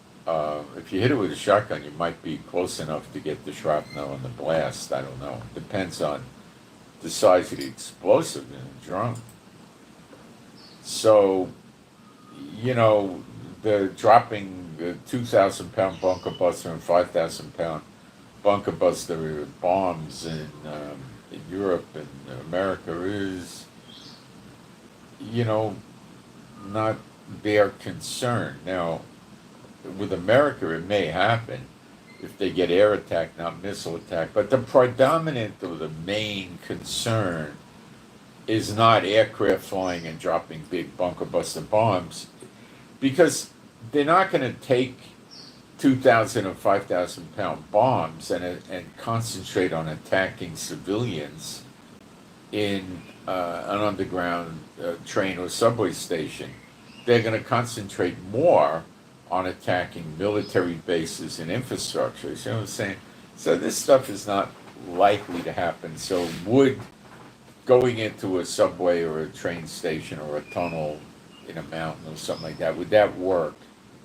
if you hit it with a shotgun, you might be close enough to get the shrapnel and the blast. I don't know. Depends on the size of the explosive in a drone. So, they're dropping the 2,000-pound bunker buster and 5,000-pound bunker buster bombs in Europe and America is, not their concern. Now, with America, it may happen if they get air attack, not missile attack. But the predominant or the main concern is not aircraft flying and dropping big bunker buster bombs, because they're not going to take 2,000 or 5,000 pound bombs and concentrate on attacking civilians in an underground train or subway station, they're going to concentrate more on attacking military bases and infrastructure. You know what I'm saying? So this stuff is not likely to happen. So would going into a subway or a train station or a tunnel in a mountain or something like that, would that work?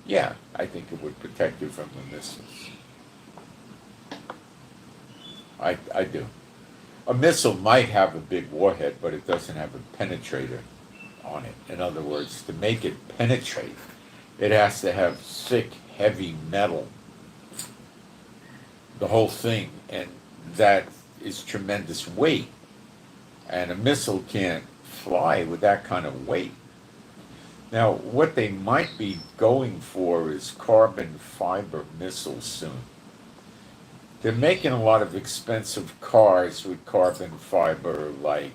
Yeah, I think it would protect you from the missiles. I do. A missile might have a big warhead, but it doesn't have a penetrator on it. In other words, to make it penetrate, it has to have thick, heavy metal, the whole thing, and that is tremendous weight. And a missile can't fly with that kind of weight. Now, what they might be going for is carbon fiber missiles soon. They're making a lot of expensive cars with carbon fiber, like,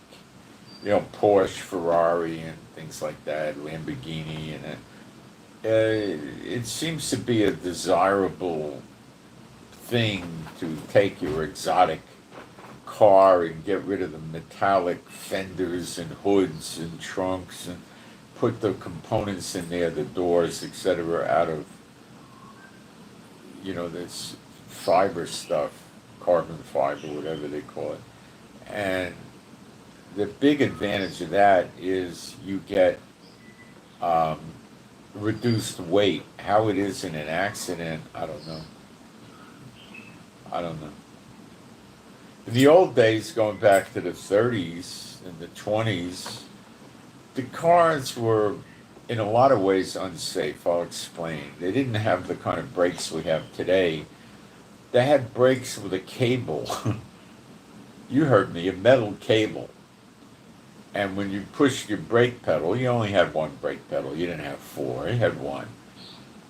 Porsche, Ferrari, and things like that, Lamborghini, and it seems to be a desirable thing to take your exotic car and get rid of the metallic fenders and hoods and trunks and put the components in there, the doors, etc., out of, this fiber stuff, carbon fiber, whatever they call it. And the big advantage of that is you get reduced weight. How it is in an accident, I don't know. In the old days, going back to the 30s and the 20s, the cars were, in a lot of ways, unsafe. I'll explain. They didn't have the kind of brakes we have today. They had brakes with a cable. You heard me, a metal cable. And when you pushed your brake pedal, you only had one brake pedal. You didn't have four. You had one.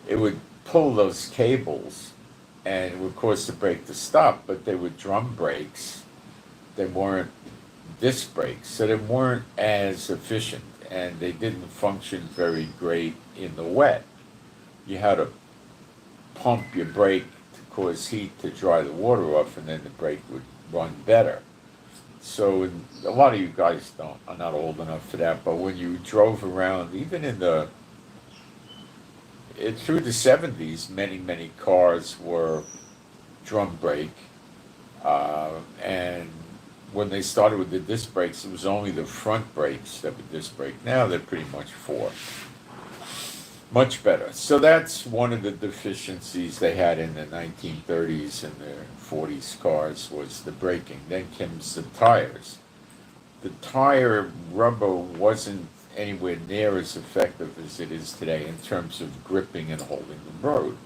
It would pull those cables, and it would cause the brake to stop, but they were drum brakes. They weren't disc brakes, so they weren't as efficient, and they didn't function very great in the wet. You had to pump your brake to cause heat to dry the water off, and then the brake would run better. So a lot of you guys are not old enough for that, but when you drove around, even through the 70s, many cars were drum brake, and when they started with the disc brakes, it was only the front brakes that were disc brake. Now they're pretty much four. Much better. So that's one of the deficiencies they had in the 1930s and the 40s cars, was the braking. Then comes the tires. The tire rubber wasn't anywhere near as effective as it is today in terms of gripping and holding the road.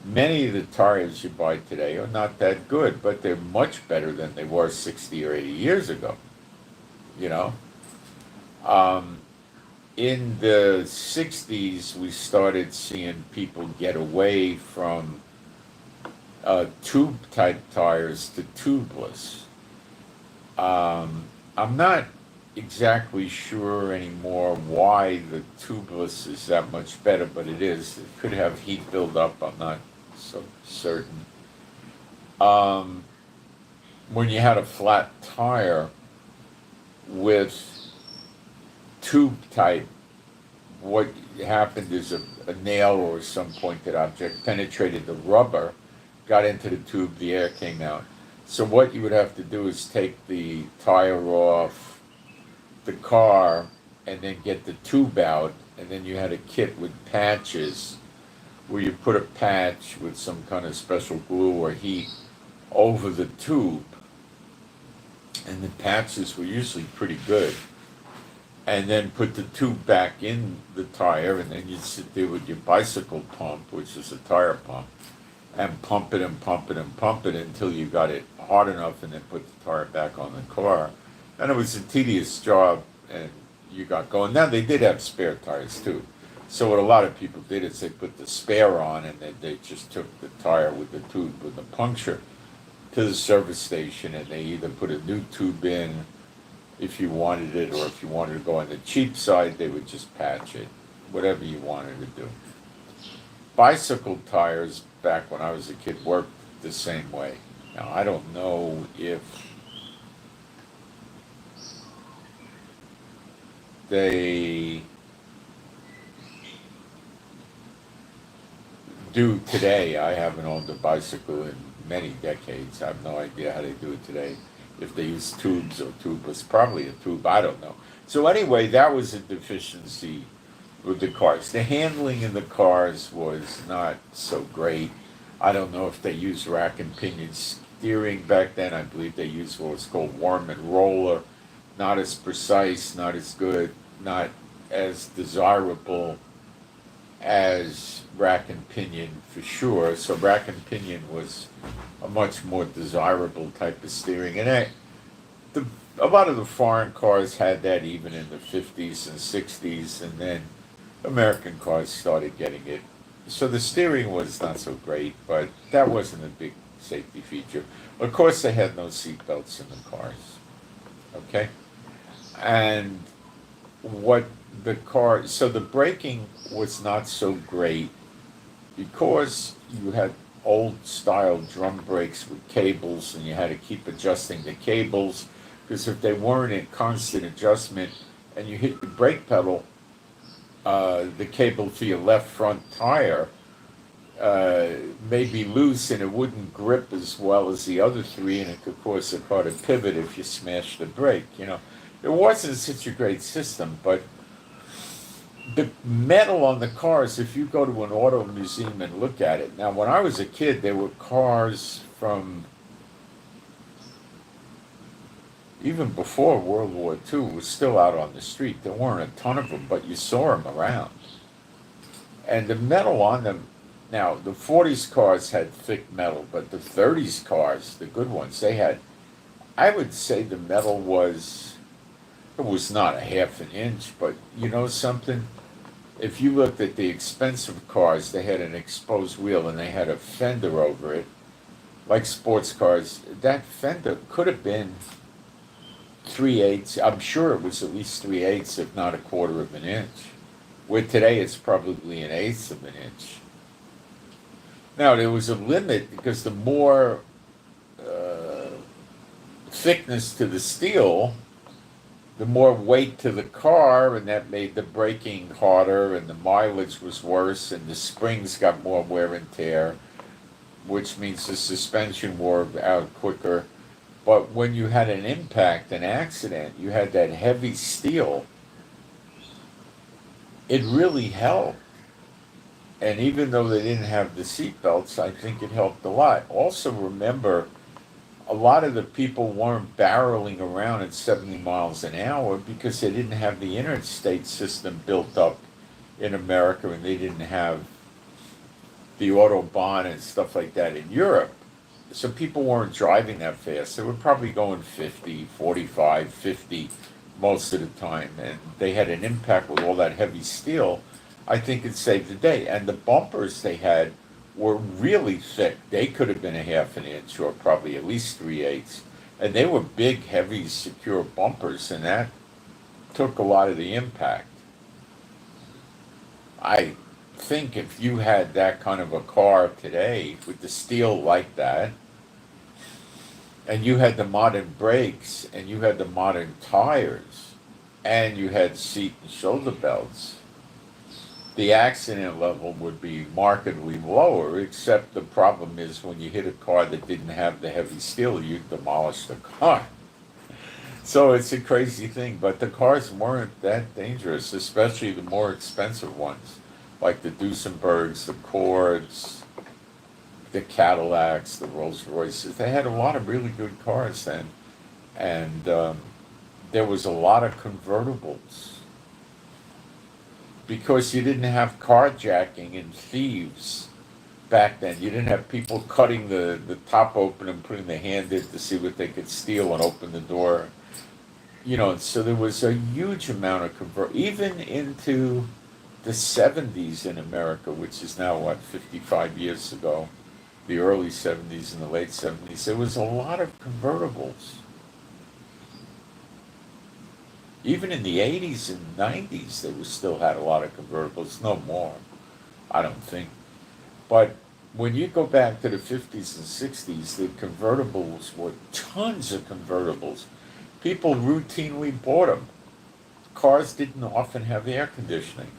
Many of the tires you buy today are not that good, but they're much better than they were 60 or 80 years ago. In the 60s, we started seeing people get away from tube-type tires to tubeless. I'm not exactly sure anymore why the tubeless is that much better, but it is. It could have heat buildup, I'm not so certain. When you had a flat tire with tube type, what happened is a nail or some pointed object penetrated the rubber, got into the tube, the air came out. So what you would have to do is take the tire off the car and then get the tube out, and then you had a kit with patches where you put a patch with some kind of special glue or heat over the tube, and the patches were usually pretty good. And then put the tube back in the tire, and then you'd sit there with your bicycle pump, which is a tire pump, and pump it and pump it and pump it until you got it hard enough, and then put the tire back on the car. And it was a tedious job, and you got going. Now, they did have spare tires, too. So what a lot of people did is they put the spare on, and then they just took the tire with the tube with the puncture to the service station, and they either put a new tube in if you wanted it, or if you wanted to go on the cheap side, they would just patch it, whatever you wanted to do. Bicycle tires back when I was a kid worked the same way. Now, I don't know if they do today. I haven't owned a bicycle in many decades. I have no idea how they do it today. If they use tubes or tubeless, probably a tube, I don't know. So anyway, that was a deficiency with the cars. The handling in the cars was not so great. I don't know if they used rack and pinion steering back then. I believe they used what was called worm and roller. Not as precise, not as good, not as desirable as rack and pinion for sure. So rack and pinion was a much more desirable type of steering. And a lot of the foreign cars had that even in the 50s and 60s, and then American cars started getting it. So the steering was not so great, but that wasn't a big safety feature. Of course, they had no seat belts in the cars. Okay? And so the braking was not so great because you had old style drum brakes with cables, and you had to keep adjusting the cables, because if they weren't in constant adjustment and you hit the brake pedal, the cable for your left front tire may be loose and it wouldn't grip as well as the other three, and it could cause the car to pivot if you smashed the brake. It wasn't such a great system, but the metal on the cars, if you go to an auto museum and look at it. Now, when I was a kid, there were cars from even before World War II was still out on the street. There weren't a ton of them, but you saw them around. And the metal on them, now the 40s cars had thick metal, but the 30s cars, the good ones, they had, I would say the metal it was not a half an inch, but you know something? If you looked at the expensive cars, they had an exposed wheel and they had a fender over it, like sports cars. That fender could have been 3/8. I'm sure it was at least 3/8, if not a quarter of an inch. Where today it's probably an eighth of an inch. Now there was a limit because the more thickness to the steel, the more weight to the car, and that made the braking harder, and the mileage was worse, and the springs got more wear and tear, which means the suspension wore out quicker. But when you had an impact, an accident, you had that heavy steel, it really helped. And even though they didn't have the seat belts, I think it helped a lot. Also remember, a lot of the people weren't barreling around at 70 miles an hour because they didn't have the interstate system built up in America, and they didn't have the Autobahn and stuff like that in Europe. So people weren't driving that fast. They were probably going 50, 45, 50 most of the time. And they had an impact with all that heavy steel. I think it saved the day. And the bumpers they had were really thick. They could have been a half an inch or probably at least 3/8. And they were big, heavy, secure bumpers, and that took a lot of the impact. I think if you had that kind of a car today with the steel like that, and you had the modern brakes, and you had the modern tires, and you had seat and shoulder belts, the accident level would be markedly lower, except the problem is when you hit a car that didn't have the heavy steel, you'd demolish the car. So it's a crazy thing, but the cars weren't that dangerous, especially the more expensive ones, like the Duesenbergs, the Cords, the Cadillacs, the Rolls Royces. They had a lot of really good cars then, and there was a lot of convertibles, because you didn't have carjacking and thieves back then. You didn't have people cutting the top open and putting their hand in to see what they could steal and open the door. So there was a huge amount of even into the 70s in America, which is now, 55 years ago, the early 70s and the late 70s, there was a lot of convertibles. Even in the 80s and 90s, they still had a lot of convertibles. No more, I don't think. But when you go back to the 50s and 60s, the convertibles were tons of convertibles. People routinely bought them. Cars didn't often have air conditioning.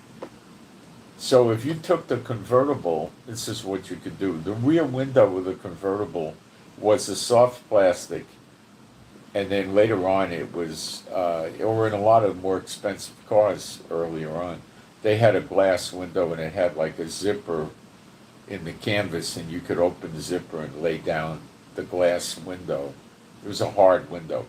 So if you took the convertible, this is what you could do. The rear window of the convertible was a soft plastic, and then later on it was, or in a lot of more expensive cars earlier on, they had a glass window and it had like a zipper in the canvas, and you could open the zipper and lay down the glass window. It was a hard window.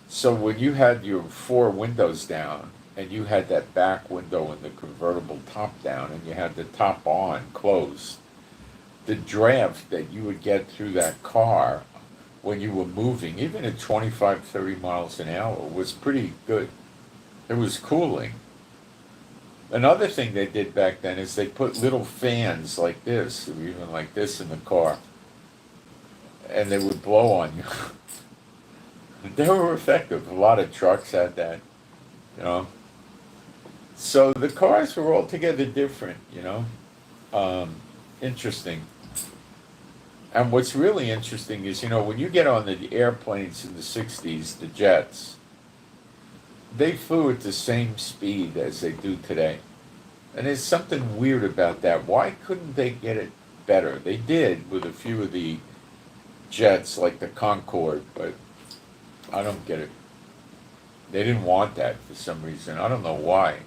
So when you had your four windows down, and you had that back window in the convertible top down, and you had the top on closed, the draft that you would get through that car when you were moving, even at 25, 30 miles an hour, was pretty good. It was cooling. Another thing they did back then is they put little fans like this, or even like this in the car, and they would blow on you. They were effective. A lot of trucks had that, you know. So the cars were altogether different, you know. Interesting. And what's really interesting is, you know, when you get on the airplanes in the 60s, the jets, they flew at the same speed as they do today. And there's something weird about that. Why couldn't they get it better? They did with a few of the jets, like the Concorde, but I don't get it. They didn't want that for some reason. I don't know why.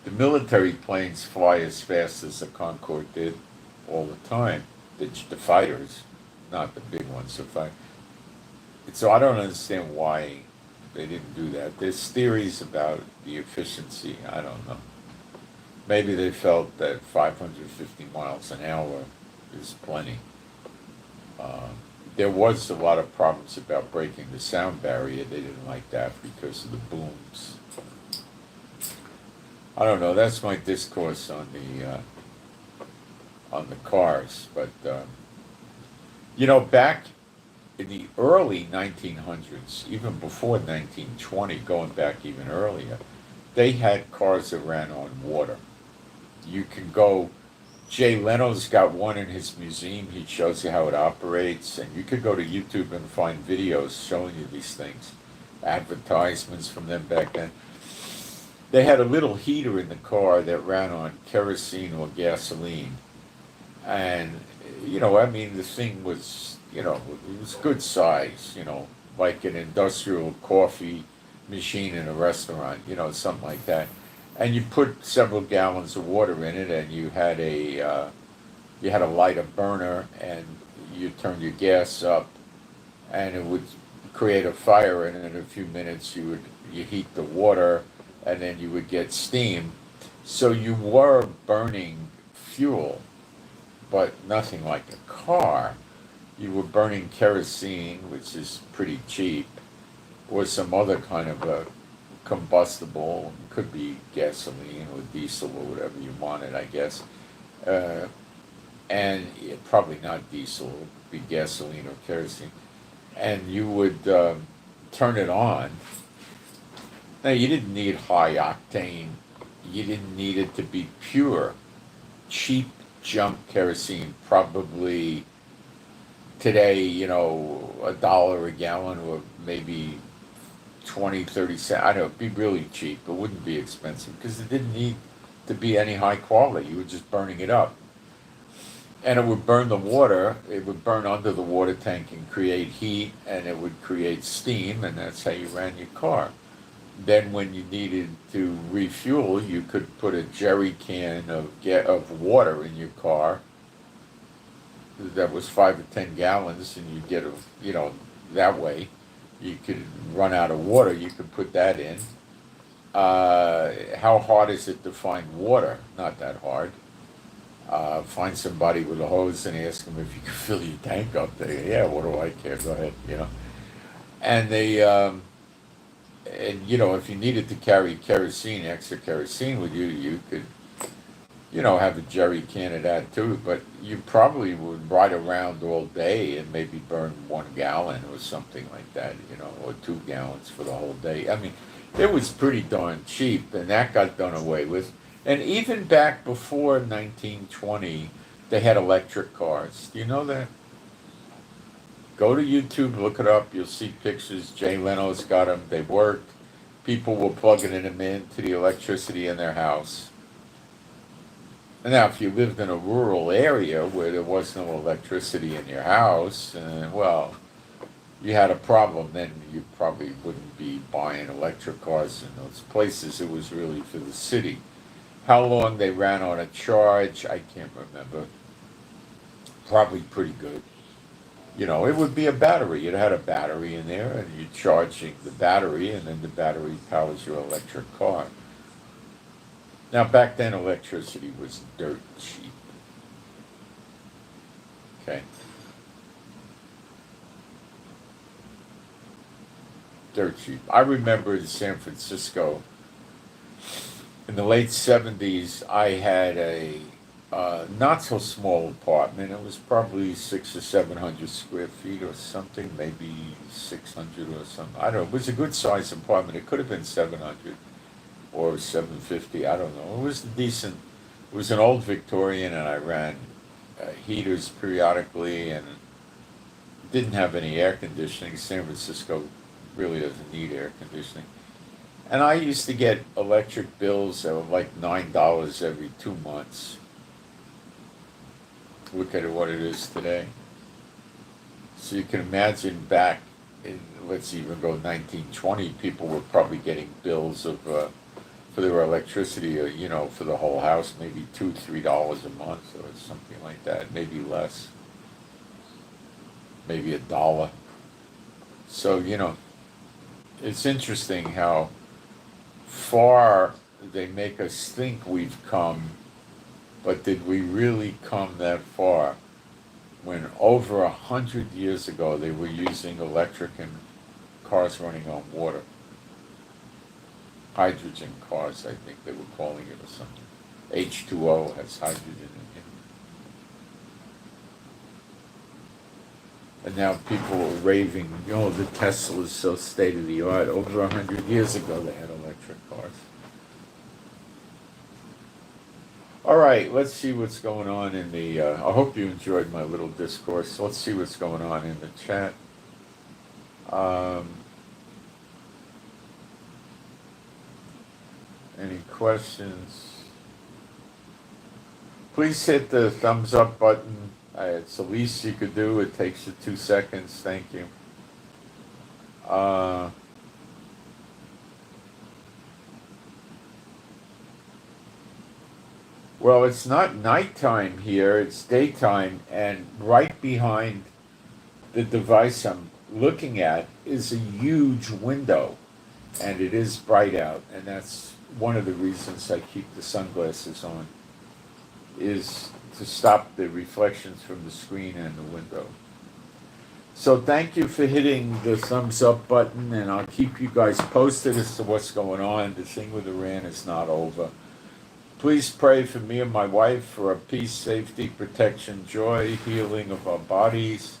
The military planes fly as fast as the Concorde did all the time. The fighters, not the big ones. So I don't understand why they didn't do that. There's theories about the efficiency. I don't know. Maybe they felt that 550 miles an hour is plenty. There was a lot of problems about breaking the sound barrier. They didn't like that because of the booms. I don't know. That's my discourse on the cars. But you know, back in the early 1900s, even before 1920, going back even earlier, they had cars that ran on water. You can go. Jay Leno's got one in his museum. He shows you how it operates, and you could go to YouTube and find videos showing you these things, advertisements from them back then. They had a little heater in the car that ran on kerosene or gasoline, and you know, I mean, the thing was, you know, it was good size, you know, like an industrial coffee machine in a restaurant, you know, something like that. And you put several gallons of water in it, and you had to light a burner, and you turn your gas up, and it would create a fire, and in a few minutes you heat the water, and then you would get steam. So you were burning fuel, but nothing like a car. You were burning kerosene, which is pretty cheap, or some other kind of a combustible. It could be gasoline or diesel or whatever you wanted, I guess. And probably not diesel, it would be gasoline or kerosene. And you would turn it on. Now, you didn't need high octane. You didn't need it to be pure. Cheap junk kerosene, probably today, you know, $1 a gallon, or maybe 20, 30 cents. I don't know, it'd be really cheap. It wouldn't be expensive because it didn't need to be any high quality. You were just burning it up. And it would burn the water. It would burn under the water tank and create heat, and it would create steam, and that's how you ran your car. Then when you needed to refuel, you could put a jerry can of water in your car that was 5 or 10 gallons, and you get that way. You could run out of water, you could put that in. How hard is it to find water? Not that hard. Find somebody with a hose and ask them if you can fill your tank up. Yeah, what do I care? Go ahead, you know. And and you know, if you needed to carry kerosene, extra kerosene with you, you could, you know, have a jerry can of that too. But you probably would ride around all day and maybe burn 1 gallon or something like that, you know, or 2 gallons for the whole day. I mean, it was pretty darn cheap, and that got done away with. And even back before 1920, they had electric cars. Do you know that? Go to YouTube, look it up. You'll see pictures. Jay Leno's got them. They worked. People were plugging them into the electricity in their house. And now, if you lived in a rural area where there was no electricity in your house, well, you had a problem. Then you probably wouldn't be buying electric cars in those places. It was really for the city. How long they ran on a charge, I can't remember. Probably pretty good. You know, it would be a battery. It had a battery in there, and you're charging the battery, and then the battery powers your electric car. Now, back then, electricity was dirt cheap. Okay? Dirt cheap. I remember in San Francisco, in the late 70s, I had a not so small apartment. It was probably 600 or 700 square feet or something, maybe 600 or something. I don't know. It was a good sized apartment. It could have been 700 or 750. I don't know. It was decent. It was an old Victorian, and I ran heaters periodically, and didn't have any air conditioning. San Francisco really doesn't need air conditioning. And I used to get electric bills that were like $9 every 2 months. Look at what it is today. So you can imagine back in, let's even go 1920, people were probably getting bills of for their electricity, for the whole house, maybe $2-3 a month or something like that, maybe less, maybe $1. So it's interesting how far they make us think we've come, but did we really come that far? When over 100 years ago they were using electric and cars running on water. Hydrogen cars, I think they were calling it, or something. H2O has hydrogen in it. And now people are raving, the Tesla is so state of the art. Over 100 years ago they had electric cars. All right, let's see what's going on in the, I hope you enjoyed my little discourse. Let's see what's going on in the chat. Any questions? Please hit the thumbs up button. It's the least you could do. It takes you 2 seconds. Thank you. Well, it's not nighttime here, it's daytime, and right behind the device I'm looking at is a huge window, and it is bright out, and that's one of the reasons I keep the sunglasses on, is to stop the reflections from the screen and the window. So thank you for hitting the thumbs up button, and I'll keep you guys posted as to what's going on. The thing with Iran is not over. Please pray for me and my wife for our peace, safety, protection, joy, healing of our bodies.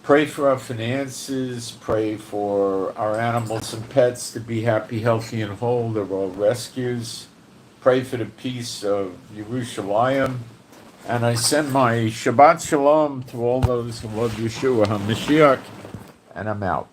Pray for our finances. Pray for our animals and pets to be happy, healthy, and whole. They're all rescues. Pray for the peace of Jerusalem. And I send my Shabbat Shalom to all those who love Yeshua HaMashiach. And I'm out.